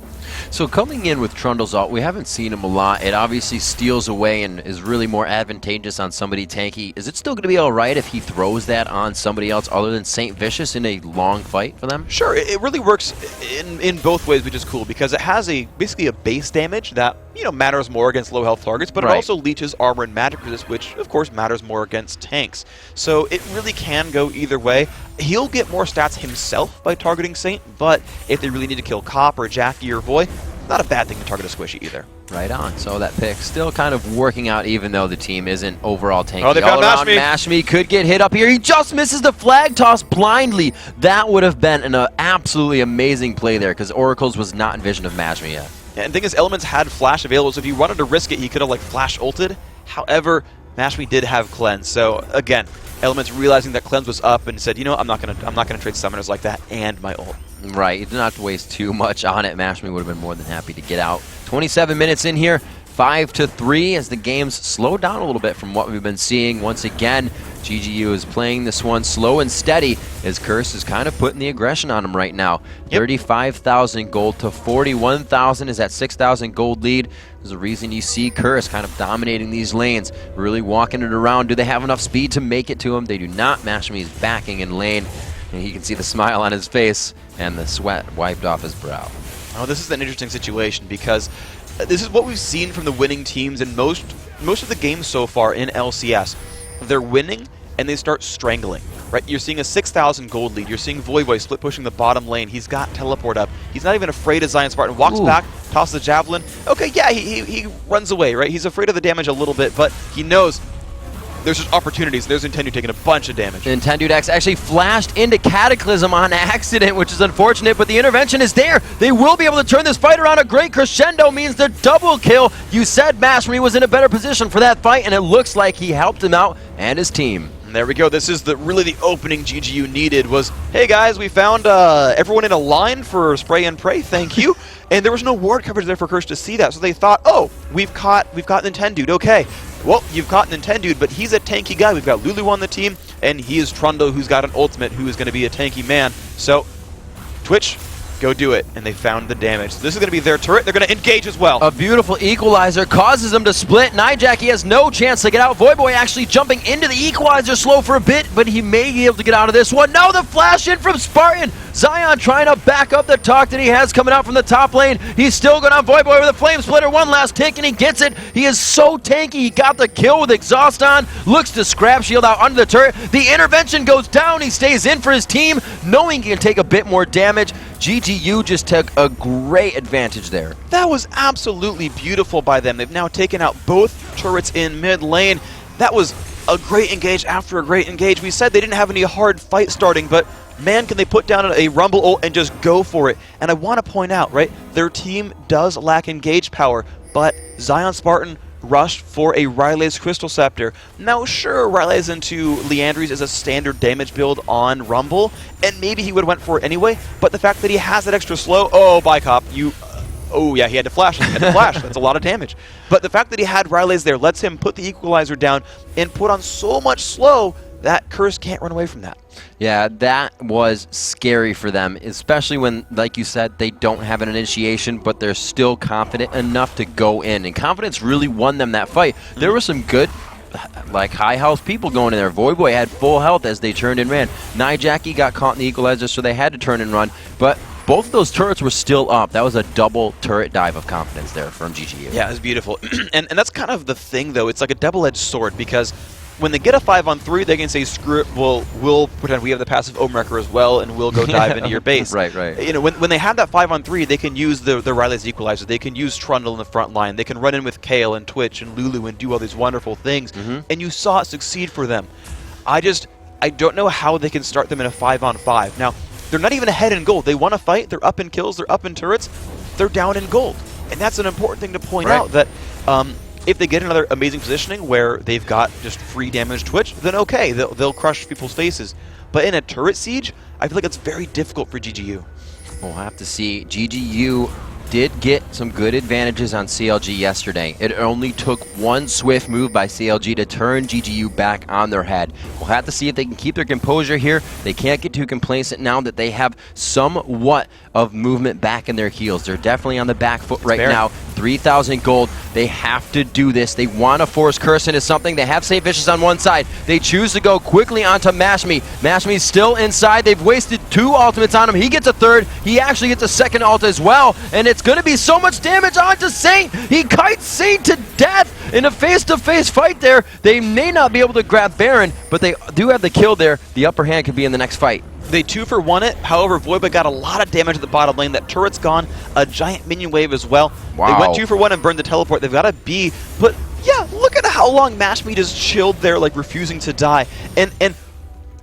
So coming in with Trundle's ult, we haven't seen him a lot. It obviously steals away and is really more advantageous on somebody tanky. Is it still going to be all right if he throws that on somebody else other than Saint Vicious in a long fight for them? Sure, it really works in both ways, which is cool because it has basically a base damage that, you know, matters more against low health targets, but it also leeches armor and magic resist, which of course matters more against tanks. So it really can go either way. He'll get more stats himself by targeting Saint, but if they really need to kill Cop or Jackie or Void, not a bad thing to target a Squishy either. Right on. So that pick still kind of working out even though the team isn't overall tanky. Oh, they found All around Mash Me could get hit up here. He just misses the flag toss blindly. That would have been an absolutely amazing play there because Oracles was not in vision of Mash Me yet. And the thing is, Elements had Flash available, so if he wanted to risk it, he could have like Flash ulted. However, Mash Me did have Cleanse. So again, Elements realizing that Cleanse was up and said, you know, I'm not gonna trade summoners like that and my ult. Right, you didn't have to waste too much on it. Mash Me would have been more than happy to get out. 27 minutes in here, 5-3 as the game's slowed down a little bit from what we've been seeing. Once again, GGU is playing this one slow and steady as Curse is kind of putting the aggression on him right now. 35,000 gold to 41,000 is that 6,000 gold lead. There's a reason you see Curse kind of dominating these lanes, really walking it around. Do they have enough speed to make it to him? They do not. Mash Me is backing in lane. And you can see the smile on his face and the sweat wiped off his brow. Oh, this is an interesting situation because this is what we've seen from the winning teams in most of the games so far in LCS. They're winning and they start strangling, right? You're seeing a 6,000 gold lead. You're seeing Voyboy split pushing the bottom lane. He's got teleport up. He's not even afraid of Zion Spartan. Walks back, tosses the javelin. Okay, yeah, he runs away, right? He's afraid of the damage a little bit, but he knows there's just opportunities. There's Nintendo taking a bunch of damage. Nintendo X actually flashed into Cataclysm on accident, which is unfortunate, but the intervention is there. They will be able to turn this fight around. A great crescendo means the double kill. You said Mashmi was in a better position for that fight, and it looks like he helped him out and his team. And there we go. This is really the opening GGU needed was, hey guys, we found everyone in a line for spray and pray. Thank you. And there was no ward coverage there for Curse to see that, so they thought, oh, we've caught Nintendo. Okay. Well, you've caught Nintendo, but he's a tanky guy. We've got Lulu on the team, and he is Trundle, who's got an ultimate, who is going to be a tanky man. So, Twitch, go do it. And they found the damage. So this is going to be their turret. They're going to engage as well. A beautiful equalizer causes them to split. Nyjacky has no chance to get out. Voyboy actually jumping into the equalizer slow for a bit, but he may be able to get out of this one. No, the flash in from Spartan. Zion trying to back up the talk that he has coming out from the top lane. He's still going on Voyboy with a flame splitter. One last tick and he gets it. He is so tanky. He got the kill with exhaust on. Looks to scrap shield out under the turret. The intervention goes down. He stays in for his team, knowing he can take a bit more damage. GGU just took a great advantage there. That was absolutely beautiful by them. They've now taken out both turrets in mid lane. That was a great engage after a great engage. We said they didn't have any hard fight starting, but man, can they put down a Rumble ult and just go for it. And I want to point out, right, their team does lack engage power, but Zion Spartan rushed for a Riley's Crystal Scepter. Now, sure, Riley's into Leandry's is a standard damage build on Rumble, and maybe he would have went for it anyway, but the fact that he has that extra slow, oh, Bicop, you... Oh, yeah, he had to flash. That's a lot of damage. But the fact that he had Riley's there lets him put the equalizer down and put on so much slow that Curse can't run away from that. Yeah, that was scary for them, especially when, like you said, they don't have an initiation, but they're still confident enough to go in. And confidence really won them that fight. There were some good, like, high health people going in there. Voyboy had full health as they turned and ran. Nyjacky got caught in the equalizer, so they had to turn and run. But both of those turrets were still up. That was a double turret dive of confidence there from GGU. Yeah, it was beautiful. and that's kind of the thing, though. It's like a double-edged sword because when they get a 5-on-3, they can say, screw it, we'll pretend we have the passive Omewrecker as well, and we'll go dive into your base. Right. You know, when they have that 5-on-3, they can use the Riley's Equalizer. They can use Trundle in the front line. They can run in with Kale and Twitch and Lulu and do all these wonderful things. And you saw it succeed for them. I don't know how they can start them in a 5-on-5. Now, they're not even ahead in gold. They want to fight. They're up in kills. They're up in turrets. They're down in gold. And that's an important thing to point out, that if they get another amazing positioning where they've got just free damage Twitch, then okay, they'll crush people's faces. But in a turret siege, I feel like it's very difficult for GGU. We'll have to see. GGU did get some good advantages on CLG yesterday. It only took one swift move by CLG to turn GGU back on their head. We'll have to see if they can keep their composure here. They can't get too complacent now that they have somewhat of movement back in their heels. They're definitely on the back foot right now. 3,000 gold. They have to do this. They want to force Curse into something. They have Saint Vicious on one side. They choose to go quickly onto Mashmi. Mashmi's still inside. They've wasted 2 ultimates on him. He gets a third. He actually gets a second ult as well. And it's going to be so much damage onto Saint. He kites Saint to death in a face-to-face fight there. They may not be able to grab Baron, but they do have the kill there. The upper hand could be in the next fight. They 2-for-1 it. However, Voyboy got a lot of damage at the bottom lane. That turret's gone. A giant minion wave as well. Wow. They went 2-for-1 and burned the teleport. They've got a B. But yeah, look at how long Mashmi just chilled there, like refusing to die. And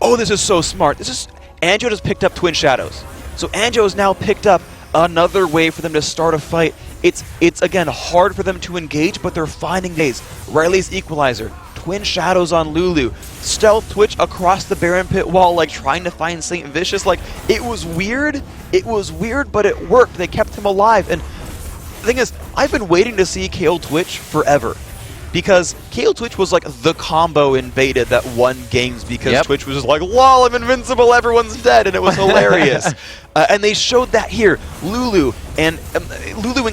oh, this is so smart. Anjo just picked up Twin Shadows. So Anjo has now picked up another way for them to start a fight. It's again hard for them to engage, but they're finding ways. Riley's Equalizer, Twin Shadows on Lulu, Stealth Twitch across the Baron Pit wall, like trying to find Saint Vicious. Like, it was weird, but it worked. They kept him alive. And the thing is, I've been waiting to see Kale Twitch forever. Because Kale Twitch was like the combo in beta that won games because Twitch was just like, lol, I'm invincible, everyone's dead, and it was hilarious. And they showed that here. Lulu and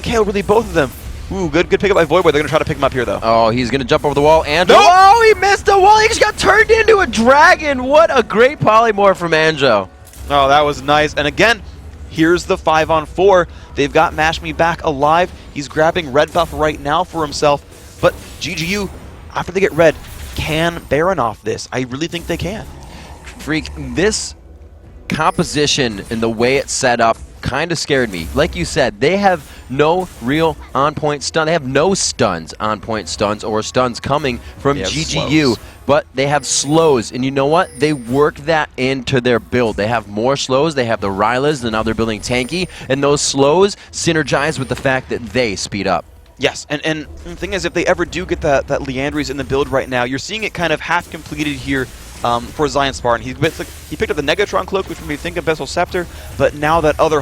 Kale, really both of them. Ooh, good pickup by Voyboy. They're going to try to pick him up here, though. Oh, he's going to jump over the wall. Anjo. Nope. Oh, he missed the wall. He just got turned into a dragon. What a great polymorph from Anjo. Oh, that was nice. And again, here's the 5-on-4. They've got Mash Me back alive. He's grabbing red buff right now for himself. But GGU, after they get red, can Baron off this. I really think they can. Freak, this composition and the way it's set up kind of scared me. Like you said, they have no real on-point stun. They have no stuns, on-point stuns, or stuns coming from GGU. Slows. But they have slows, and you know what? They work that into their build. They have more slows, they have the Rylas, and now they're building tanky, and those slows synergize with the fact that they speed up. Yes, and the thing is, if they ever do get that Leandries in the build right now, you're seeing it kind of half completed here for Zion Spartan. He picked up the Negatron Cloak, which made me think of Vessel Scepter, but now that other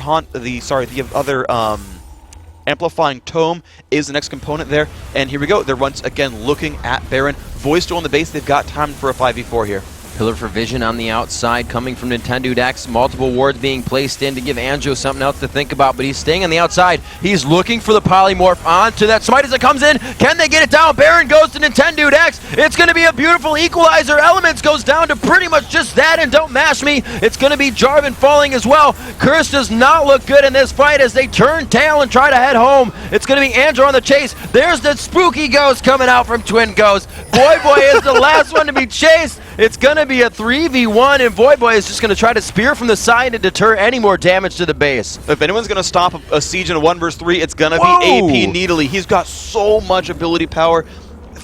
Amplifying Tome is the next component there. And here we go. They're once again looking at Baron. Voice still on the base. They've got time for a 5v4 here. Pillar for Vision on the outside coming from Nintendo X. Multiple wards being placed in to give Anjo something else to think about, but he's staying on the outside. He's looking for the polymorph onto that smite as it comes in. Can they get it down? Baron goes to Nintendo X. It's going to be a beautiful equalizer. Elements goes down to pretty much just that, and don't mash me. It's going to be Jarvan falling as well. Curse does not look good in this fight as they turn tail and try to head home. It's going to be Anjo on the chase. There's the spooky ghost coming out from Twin Ghost. Void is the last one to be chased. It's going to be a 3v1, and Void is just going to try to spear from the side to deter any more damage to the base. If anyone's going to stop a siege in a 1v3, it's going to be AP Needly. He's got so much ability power.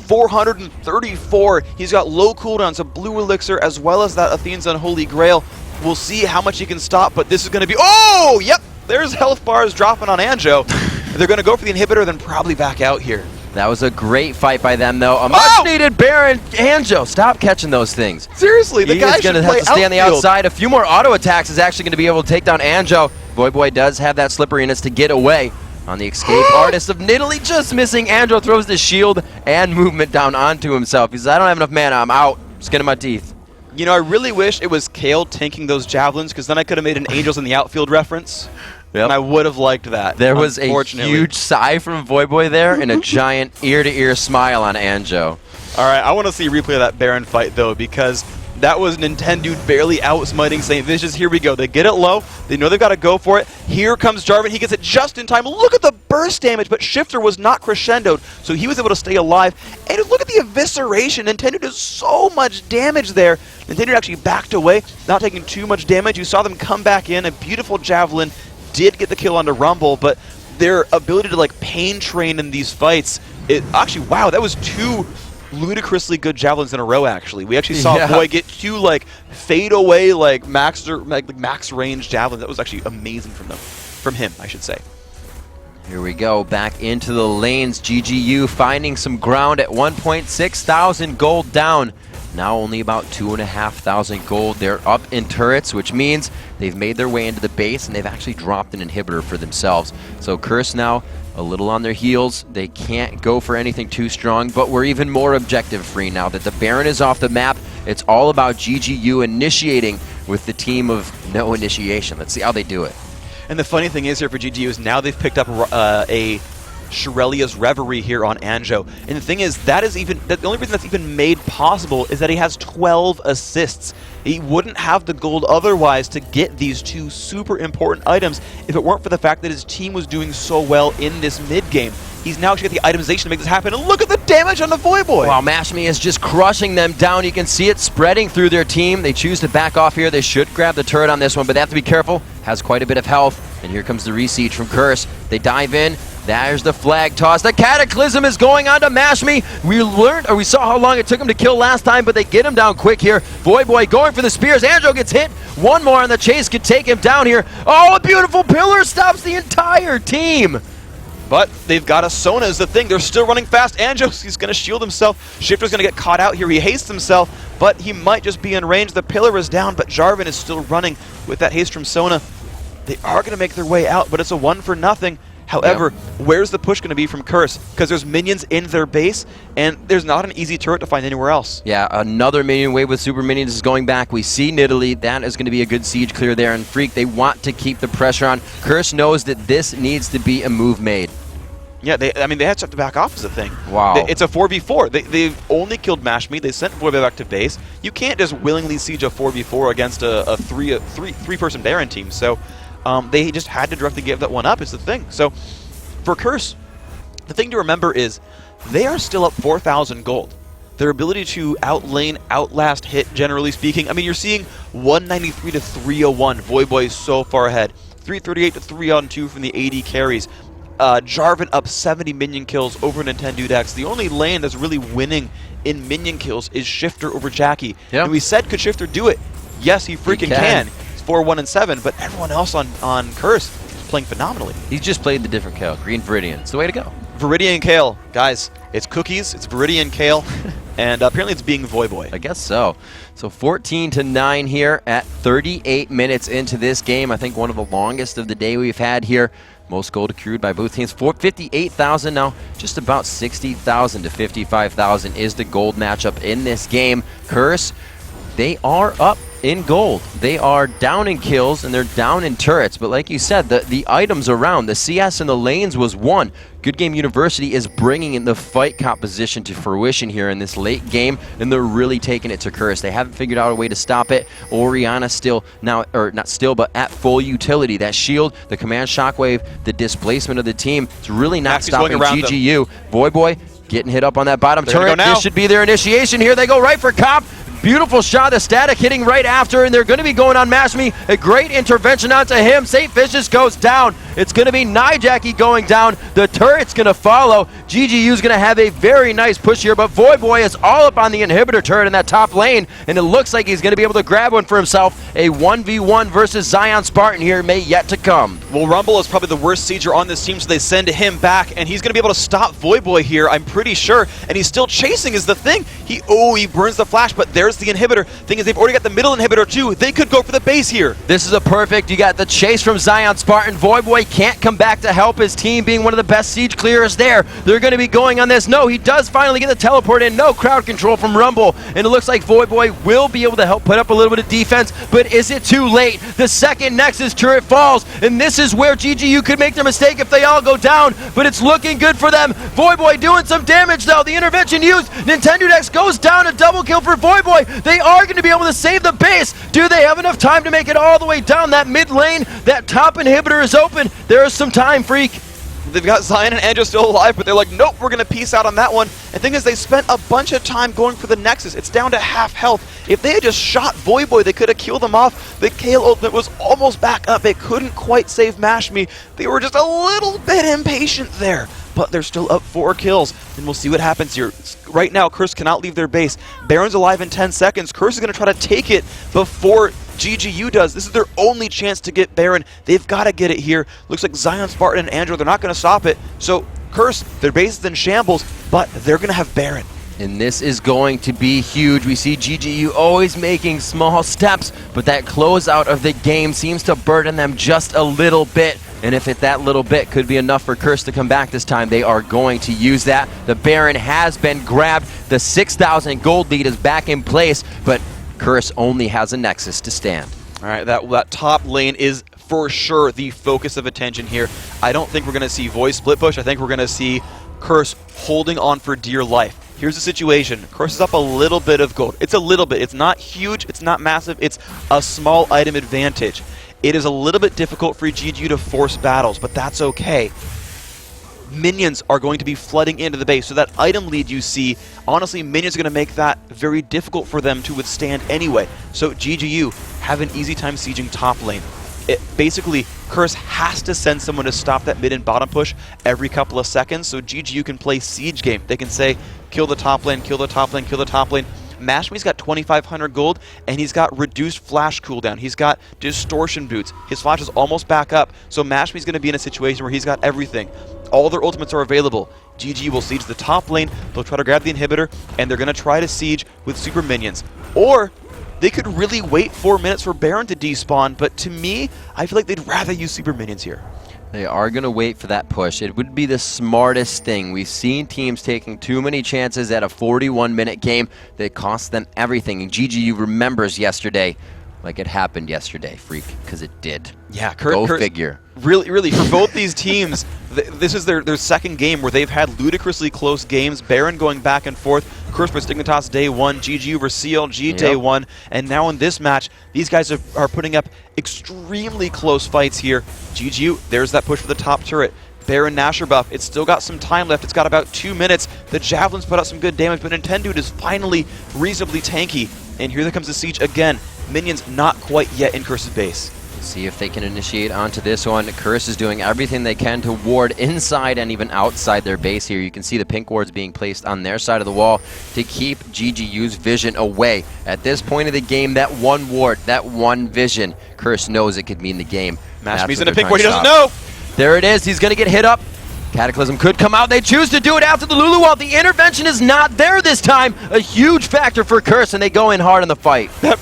434. He's got low cooldowns, a blue elixir, as well as that Athene's Unholy Grail. We'll see how much he can stop, but this is going to be... Oh, yep! There's health bars dropping on Anjo. They're going to go for the inhibitor, then probably back out here. That was a great fight by them, though. A much-needed Baron. Anjo, stop catching those things. Seriously, the guy should play outfield. He's going to have to stay on the outside. A few more auto attacks is actually going to be able to take down Anjo. Void does have that slipperiness to get away on the escape. Artist of Nidalee just missing. Anjo throws the shield and movement down onto himself. He says, I don't have enough mana. I'm out. Skin of my teeth. You know, I really wish it was Kale tanking those javelins, because then I could have made an Angels in the Outfield reference. Yep. And I would have liked that. There was a huge sigh from Void there and a giant ear-to-ear smile on Anjo. All right, I want to see a replay of that Baron fight, though, because that was Nintendo barely outsmiting St. Vicious. Here we go. They get it low. They know they've got to go for it. Here comes Jarvan. He gets it just in time. Look at the burst damage, but Shifter was not crescendoed, so he was able to stay alive. And look at the evisceration. Nintendo does so much damage there. Nintendo actually backed away, not taking too much damage. You saw them come back in. A beautiful Javelin did get the kill onto Rumble, but their ability to like pain train in these fights, actually, wow, that was two ludicrously good javelins in a row. Actually, we actually saw Boy get two like fade away like max range javelins. That was actually amazing from him, I should say. Here we go, back into the lanes. GGU finding some ground at 1.6 thousand gold down. Now only about 2,500 gold. They're up in turrets, which means they've made their way into the base, and they've actually dropped an inhibitor for themselves. So Curse now a little on their heels. They can't go for anything too strong, but we're even more objective free now that the Baron is off the map. It's all about GGU initiating with the team of no initiation. Let's see how they do it. And the funny thing is here for GGU is now they've picked up a Shirelia's Reverie here on Anjo. And the thing is, the only reason that's even made possible is that he has 12 assists. He wouldn't have the gold otherwise to get these two super important items if it weren't for the fact that his team was doing so well in this mid-game. He's now actually got the itemization to make this happen, and look at the damage on the Void. Wow, Mashme is just crushing them down. You can see it spreading through their team. They choose to back off here. They should grab the turret on this one, but they have to be careful. Has quite a bit of health, and here comes the re-siege from Curse. They dive in. There's the flag toss. The Cataclysm is going on to Mashme. We saw how long it took him to kill last time, but they get him down quick here. Void going for the spears. Anjo gets hit. One more on the chase could take him down here. Oh, a beautiful pillar stops the entire team. But they've got a Sona is the thing. They're still running fast. Anjo, he's going to shield himself. Shifter's going to get caught out here. He hastes himself, but he might just be in range. The pillar is down, but Jarvan is still running with that haste from Sona. They are going to make their way out, but it's a 1-for-0. However, where's the push going to be from Curse? Because there's minions in their base, and there's not an easy turret to find anywhere else. Yeah, another minion wave with super minions is going back. We see Nidalee. That is going to be a good siege clear there. And Freak, they want to keep the pressure on. Curse knows that this needs to be a move made. Yeah, I mean, they had to have to back off is the thing. Wow. It's a 4v4. They've only killed Mashme. They sent Voyboy back to base. You can't just willingly siege a 4v4 against a three-person Baron team. So they just had to directly give that one up is the thing. So for Curse, the thing to remember is they are still up 4,000 gold. Their ability to outlane, outlast, hit, generally speaking. I mean, you're seeing 193 to 301. Voyboy is so far ahead. 338 to 3-on-2 from the AD carries. Jarvan up 70 minion kills over Nintendo Dex. The only lane that's really winning in minion kills is Shifter over Jackie. Yep. And we said, could Shifter do it? Yes, he freaking can. He's 4-1-7, but everyone else on Curse is playing phenomenally. He's just played the different Kale. Green Viridian. It's the way to go. Viridian Kale. Guys, it's cookies, it's Viridian Kale, and apparently it's being Voyboy. I guess so. So 14-9 here at 38 minutes into this game. I think one of the longest of the day we've had here. Most gold accrued by both teams. 58,000 now. Just about 60,000 to 55,000 is the gold matchup in this game. Curse, they are up in gold. They are down in kills and they're down in turrets. But like you said, the items around, the CS and the lanes was won. Good Game University is bringing in the fight composition to fruition here in this late game, and they're really taking it to Curse. They haven't figured out a way to stop it. Orianna still now, or not still, but at full utility. That shield, the command shockwave, the displacement of the team, it's really not stopping GGU. Voyboy getting hit up on that bottom turret. This should be their initiation here. They go right for Cop. Beautiful shot, the static hitting right after, and they're going to be going on Mashme. A great intervention onto him. St. Vicious goes down. It's going to be Nijaki going down. The turret's going to follow. GGU's going to have a very nice push here, but Voyboy is all up on the inhibitor turret in that top lane, and it looks like he's going to be able to grab one for himself. A 1v1 versus Zion Spartan here may yet to come. Well, Rumble is probably the worst sieger on this team, so they send him back, and he's going to be able to stop Voyboy here, I'm pretty sure, and he's still chasing is the thing. He burns the flash, but there's the inhibitor. Thing is, they've already got the middle inhibitor too. They could go for the base here. This is a perfect, you got the chase from Zion Spartan. Voyboy can't come back to help his team, being one of the best siege clearers there. They're going to be going on this. No, he does finally get the teleport in. No crowd control from Rumble, and it looks like Voyboy will be able to help put up a little bit of defense, but is it too late? The second Nexus turret falls, and this is where GGU could make their mistake if they all go down, but it's looking good for them. Voyboy doing some damage though. The intervention used. Nintendo Dex goes down, a double kill for Voyboy. They are going to be able to save the base. Do they have enough time to make it all the way down that mid lane? That top inhibitor is open. There is some time, Freak. They've got Zion and Andrew still alive, but they're like, nope, we're going to peace out on that one. The thing is, they spent a bunch of time going for the Nexus. It's down to half health. If they had just shot Voyboy, they could have killed them off. The Kale ultimate was almost back up. It couldn't quite save Mashme. They were just a little bit impatient there, but they're still up 4 kills, and we'll see what happens here. Right now, Curse cannot leave their base. Baron's alive in 10 seconds. Curse is going to try to take it before GGU does. This is their only chance to get Baron. They've got to get it here. Looks like Zion, Spartan, and Andrew, they're not going to stop it. So Curse, their base is in shambles, but they're going to have Baron. And this is going to be huge. We see GGU always making small steps, but that closeout of the game seems to burden them just a little bit. And if that little bit could be enough for Curse to come back this time, they are going to use that. The Baron has been grabbed. The 6,000 gold lead is back in place, but Curse only has a Nexus to stand. All right, that top lane is for sure the focus of attention here. I don't think we're going to see Voice split push. I think we're going to see Curse holding on for dear life. Here's the situation. Curse is up a little bit of gold. It's a little bit. It's not huge. It's not massive. It's a small item advantage. It is a little bit difficult for GGU to force battles, but that's okay. Minions are going to be flooding into the base, so that item lead you see, honestly, minions are going to make that very difficult for them to withstand anyway. So GGU have an easy time sieging top lane. Basically, Curse has to send someone to stop that mid and bottom push every couple of seconds, so GGU can play siege game. They can say, kill the top lane, kill the top lane, kill the top lane. Mashme's got 2,500 gold, and he's got reduced flash cooldown. He's got distortion boots. His flash is almost back up, so Mashme's going to be in a situation where he's got everything. All their ultimates are available. GG will siege the top lane, they'll try to grab the inhibitor, and they're going to try to siege with super minions. Or they could really wait 4 minutes for Baron to despawn, but to me, I feel like they'd rather use super minions here. They are going to wait for that push. It would be the smartest thing. We've seen teams taking too many chances at a 41-minute game that cost them everything. And GGU remembers yesterday like it happened yesterday, Freak, because it did. Yeah, Go figure. Really, for both these teams, this is their second game where they've had ludicrously close games. Baron going back and forth. Curse versus Dignitas day 1, GGU versus CLG day 1, and now in this match, these guys are putting up extremely close fights here. GGU, there's that push for the top turret. Baron Nasher buff, it's still got some time left. It's got about 2 minutes. The Javelins put out some good damage, but Nintendo is finally reasonably tanky. And here comes the siege again. Minions not quite yet in Curse's base. See if they can initiate onto this one. Curse is doing everything they can to ward inside and even outside their base here. You can see the pink wards being placed on their side of the wall to keep GGU's vision away. At this point of the game, that one ward, that one vision, Curse knows it could mean the game. Mashme's in a pink ward, he doesn't know! There it is, he's going to get hit up. Cataclysm could come out. They choose to do it after the Lulu wall. The intervention is not there this time. A huge factor for Curse, and they go in hard in the fight. That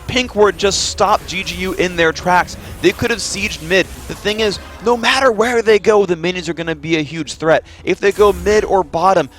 pink ward just stopped GGU in their tracks. They could have sieged mid. The thing is, no matter where they go, the minions are going to be a huge threat. If they go mid or bottom,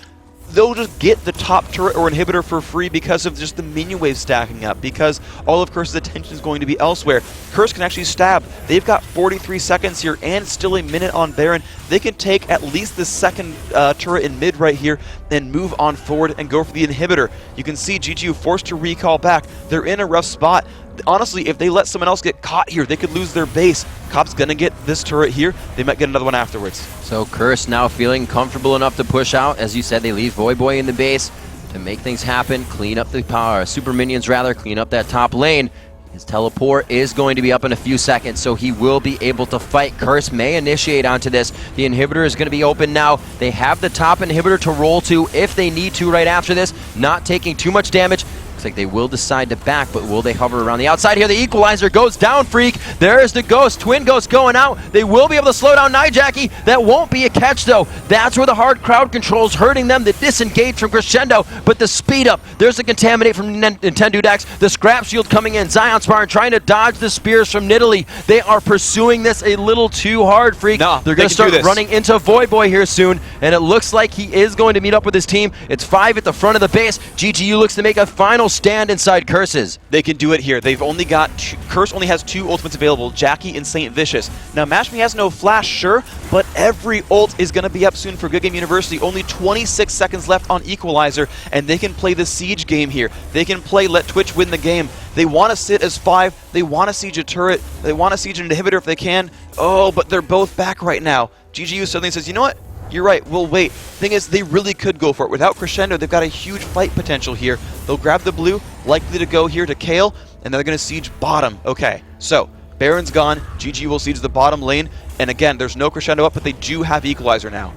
they'll just get the top turret or inhibitor for free because of just the minion wave stacking up, because all of Curse's attention is going to be elsewhere. Curse can actually stab. They've got 43 seconds here and still a minute on Baron. They can take at least the second turret in mid right here and move on forward and go for the inhibitor. You can see GGU forced to recall back. They're in a rough spot. Honestly, if they let someone else get caught here, they could lose their base. Cop's gonna get this turret here. They might get another one afterwards. So Curse now feeling comfortable enough to push out. As you said, they leave Voyboy in the base to make things happen, clean up the power, super minions rather, clean up that top lane. His teleport is going to be up in a few seconds, so he will be able to fight. Curse may initiate onto this. The inhibitor is going to be open now. They have the top inhibitor to roll to if they need to right after this, not taking too much damage. Looks like they will decide to back, but will they hover around the outside here? The equalizer goes down, Freak. There's the Ghost. Twin Ghost going out. They will be able to slow down Nijaki. That won't be a catch, though. That's where the hard crowd control is hurting them. The disengage from Crescendo, but the speed up. There's the Contaminate from Nintendo Dex. The Scrap Shield coming in. Zion Spartan trying to dodge the spears from Nidalee. They are pursuing this a little too hard, Freak. No, they're going to start running into Voyboy here soon, and it looks like he is going to meet up with his team. It's 5 at the front of the base. GGU looks to make a final stand inside Curses. They can do it here. They've only got Curse only has 2 ultimates available, Jackie and Saint Vicious. Now Mashme has no flash, sure, but every ult is going to be up soon for Good Game University. Only 26 seconds left on Equalizer, and they can play the siege game here. They can play let Twitch win the game. They want to sit as 5. They want to siege a turret. They want to siege an inhibitor if they can. Oh, but they're both back right now. GGU suddenly says, you know what? You're right, we'll wait. Thing is, they really could go for it. Without Crescendo, they've got a huge fight potential here. They'll grab the blue, likely to go here to Kale, and they're going to siege bottom. Okay, so Baron's gone. GG will siege the bottom lane. And again, there's no Crescendo up, but they do have Equalizer now.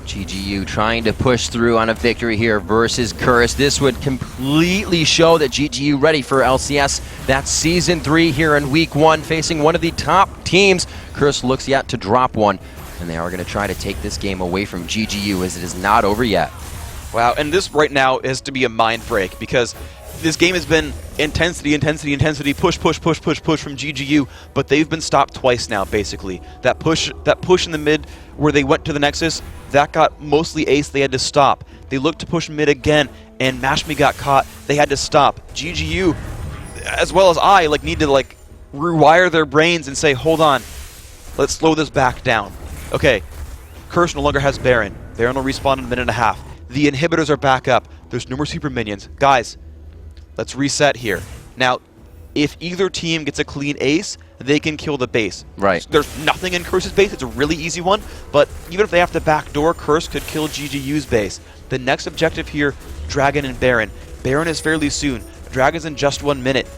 GGU trying to push through on a victory here versus Curse. This would completely show that GGU ready for LCS. That's Season 3 here in Week 1, facing one of the top teams. Curse looks yet to drop one, and they are going to try to take this game away from GGU as it is not over yet. Wow, and this right now is to be a mind break because this game has been intensity, intensity, intensity, push, push, push, push, push from GGU, but they've been stopped twice now, basically. That push in the mid where they went to the Nexus, that got mostly ace. They had to stop. They looked to push mid again, and Mashme got caught. They had to stop. GGU, as well as I, need to rewire their brains and say, hold on, let's slow this back down. Okay, Curse no longer has Baron. Baron will respawn in a minute and a half. The inhibitors are back up. There's no more super minions. Guys, let's reset here. Now, if either team gets a clean ace, they can kill the base. Right. There's nothing in Curse's base. It's a really easy one, but even if they have to backdoor, Curse could kill GGU's base. The next objective here, Dragon and Baron. Baron is fairly soon. Dragon's in just 1 minute.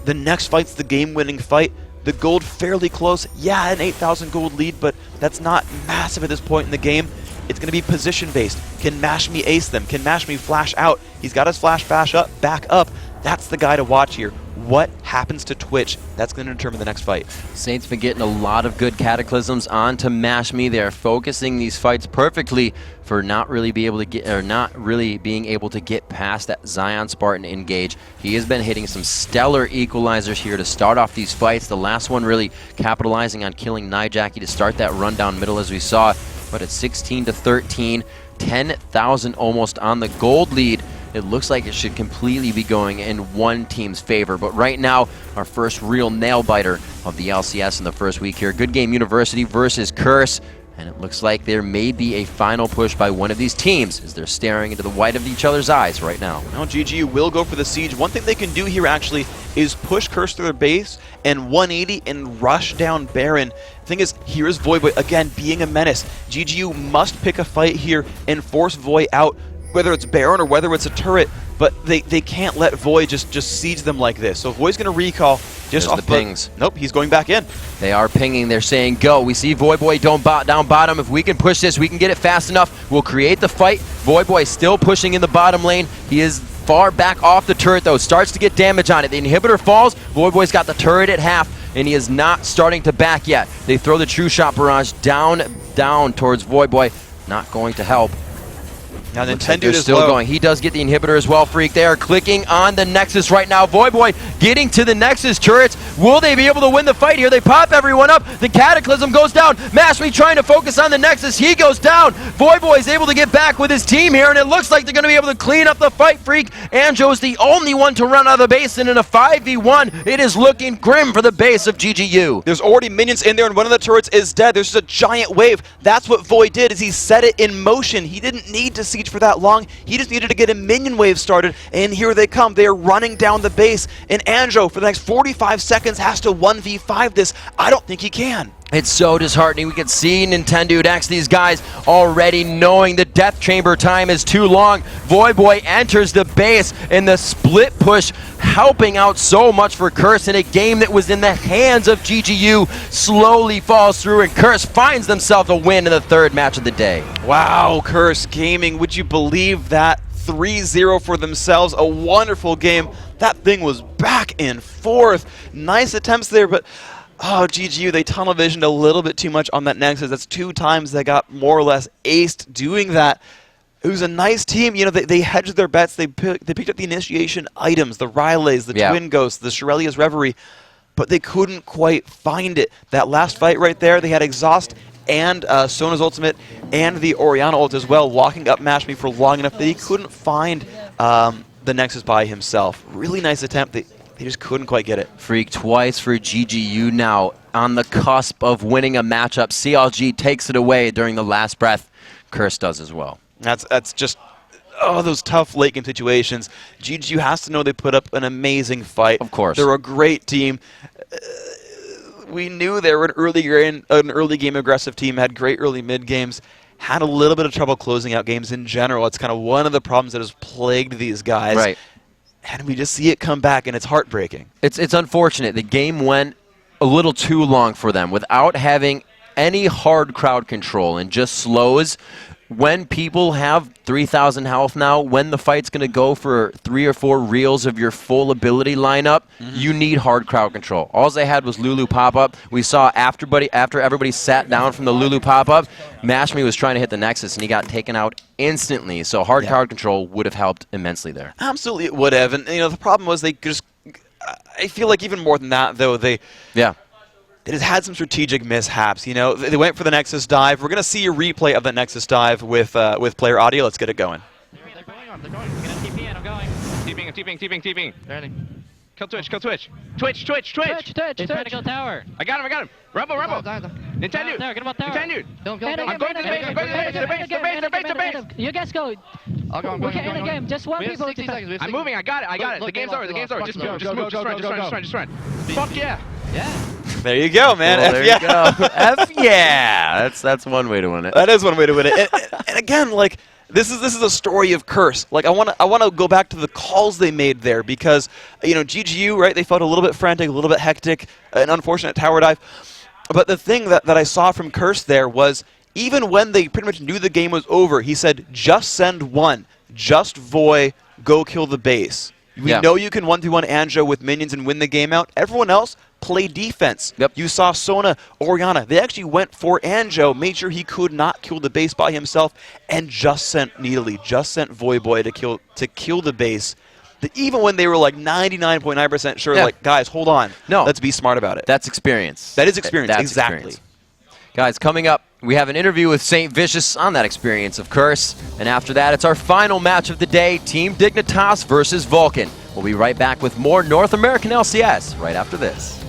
The next fight's the game-winning fight. The gold fairly close. Yeah, an 8,000 gold lead, but that's not massive at this point in the game. It's going to be position-based. Can Mashme ace them? Can Mashme flash out? He's got his flash back up. That's the guy to watch here. What happens to Twitch? That's going to determine the next fight. Saints been getting a lot of good cataclysms onto Mashme. They're focusing these fights perfectly for not really being able to get past that Zion Spartan engage. He has been hitting some stellar equalizers here to start off these fights. The last one really capitalizing on killing Nijaki to start that run down middle as we saw. But it's 16 to 13, 10,000 almost on the gold lead it looks like it should completely be going in one team's favor. But right now, our first real nail-biter of the LCS in the first week here. Good Game University versus Curse. And it looks like there may be a final push by one of these teams as they're staring into the white of each other's eyes right now. Now GGU will go for the siege. One thing they can do here actually is push Curse through their base and 180 and rush down Baron. Thing is, here is Voyboy again being a menace. GGU must pick a fight here and force Voy out, whether it's Baron or whether it's a turret. But they can't let Voy just siege them like this. So Voy's going to recall just off the pings. Nope, he's going back in. They are pinging. They're saying go. We see Voyboy down bottom. If we can push this, we can get it fast enough. We'll create the fight. Voyboy still pushing in the bottom lane. He is far back off the turret though. Starts to get damage on it. The inhibitor falls. Voyboy's got the turret at half, and he is not starting to back yet. They throw the true shot barrage down towards Voyboy. Not going to help. Now Nintendo is still going. He does get the inhibitor as well, Freak. They are clicking on the Nexus right now. Voyboy getting to the Nexus turrets. Will they be able to win the fight here? They pop everyone up. The Cataclysm goes down. Mashme trying to focus on the Nexus. He goes down. Voyboy is able to get back with his team here, and it looks like they're going to be able to clean up the fight, Freak. Anjo is the only one to run out of the base, and in a 5v1, it is looking grim for the base of GGU. There's already minions in there, and one of the turrets is dead. There's just a giant wave. That's what Voy did, is he set it in motion. He didn't need to siege for that long. He just needed to get a minion wave started, and here they come. They are running down the base, and Anjo, for the next 45 seconds, has to 1v5 this. I don't think he can. It's so disheartening. We can see Nintendo X, these guys already knowing the death chamber time is too long. Voyboy enters the base, and the split push helping out so much for Curse in a game that was in the hands of GGU slowly falls through, and Curse finds themselves a win in the third match of the day. Wow, Curse Gaming, would you believe that? 3-0 for themselves, a wonderful game. That thing was back and forth. Nice attempts there, but oh, GGU, they tunnel visioned a little bit too much on that Nexus. That's 2 times they got more or less aced doing that. It was a nice team. You know, they hedged their bets. They picked up the initiation items, the Rylays, the Twin Ghosts, the Shirelia's Reverie, but they couldn't quite find it. That last fight right there, they had Exhaust and Sona's ultimate and the Orianna ult as well, locking up Mashme for long enough that he couldn't find the Nexus by himself. Really nice attempt. They just couldn't quite get it. Freak, twice for GGU now on the cusp of winning a matchup. CLG takes it away during the last breath. Curse does as well. That's just, oh, those tough late game situations. GGU has to know they put up an amazing fight. Of course. They're a great team. We knew they were an early game aggressive team, had great early mid games, had a little bit of trouble closing out games in general. It's kind of one of the problems that has plagued these guys. Right. And we just see it come back, and it's heartbreaking. It's unfortunate. The game went a little too long for them without having any hard crowd control and just slows. When people have 3,000 health now, when the fight's going to go for 3 or 4 reels of your full ability lineup, you need hard crowd control. All they had was Lulu pop-up. We saw after everybody sat down from the Lulu pop-up, Mashme was trying to hit the Nexus, and he got taken out instantly. So hard crowd control would have helped immensely there. Absolutely it would have. And you know, the problem was they just, I feel like even more than that, though, they just had some strategic mishaps. You know, they went for the Nexus dive. We're going to see a replay of that Nexus dive with player audio. Let's get it going. They're going on. They're going. I'm going to TP in. I'm going. TPing. Barely. Kill Twitch. Twitch. He's trying to kill tower. I got him. Rumble. Nintendo. Tower, get him on tower. Nintendo. I'm going to the base. You guys go. I'll go. We're in the game. Just one people. I'm moving. I got it. The game's over. Just move. Just run. Fuck yeah. Yeah. There you go, man. Well, there you go. F yeah. That's one way to win it. That is one way to win it. And again, like, this is a story of Curse. Like, I want to go back to the calls they made there because, you know, GGU, right? They felt a little bit frantic, a little bit hectic, an unfortunate tower dive. But the thing that I saw from Curse there was even when they pretty much knew the game was over, he said, just send one, just Voy, go kill the base. We know you can 1v1 Anjo with minions and win the game out. Everyone else, play defense. Yep. You saw Sona, Orianna. They actually went for Anjo, made sure he could not kill the base by himself, and just sent Voyboy to kill the base. Even when they were like 99.9% sure, like, guys, hold on. No. Let's be smart about it. That's experience. That is experience, That's exactly. Experience. Guys, coming up, we have an interview with St. Vicious on that experience of Curse. And after that, it's our final match of the day, Team Dignitas versus Vulcan. We'll be right back with more North American LCS right after this.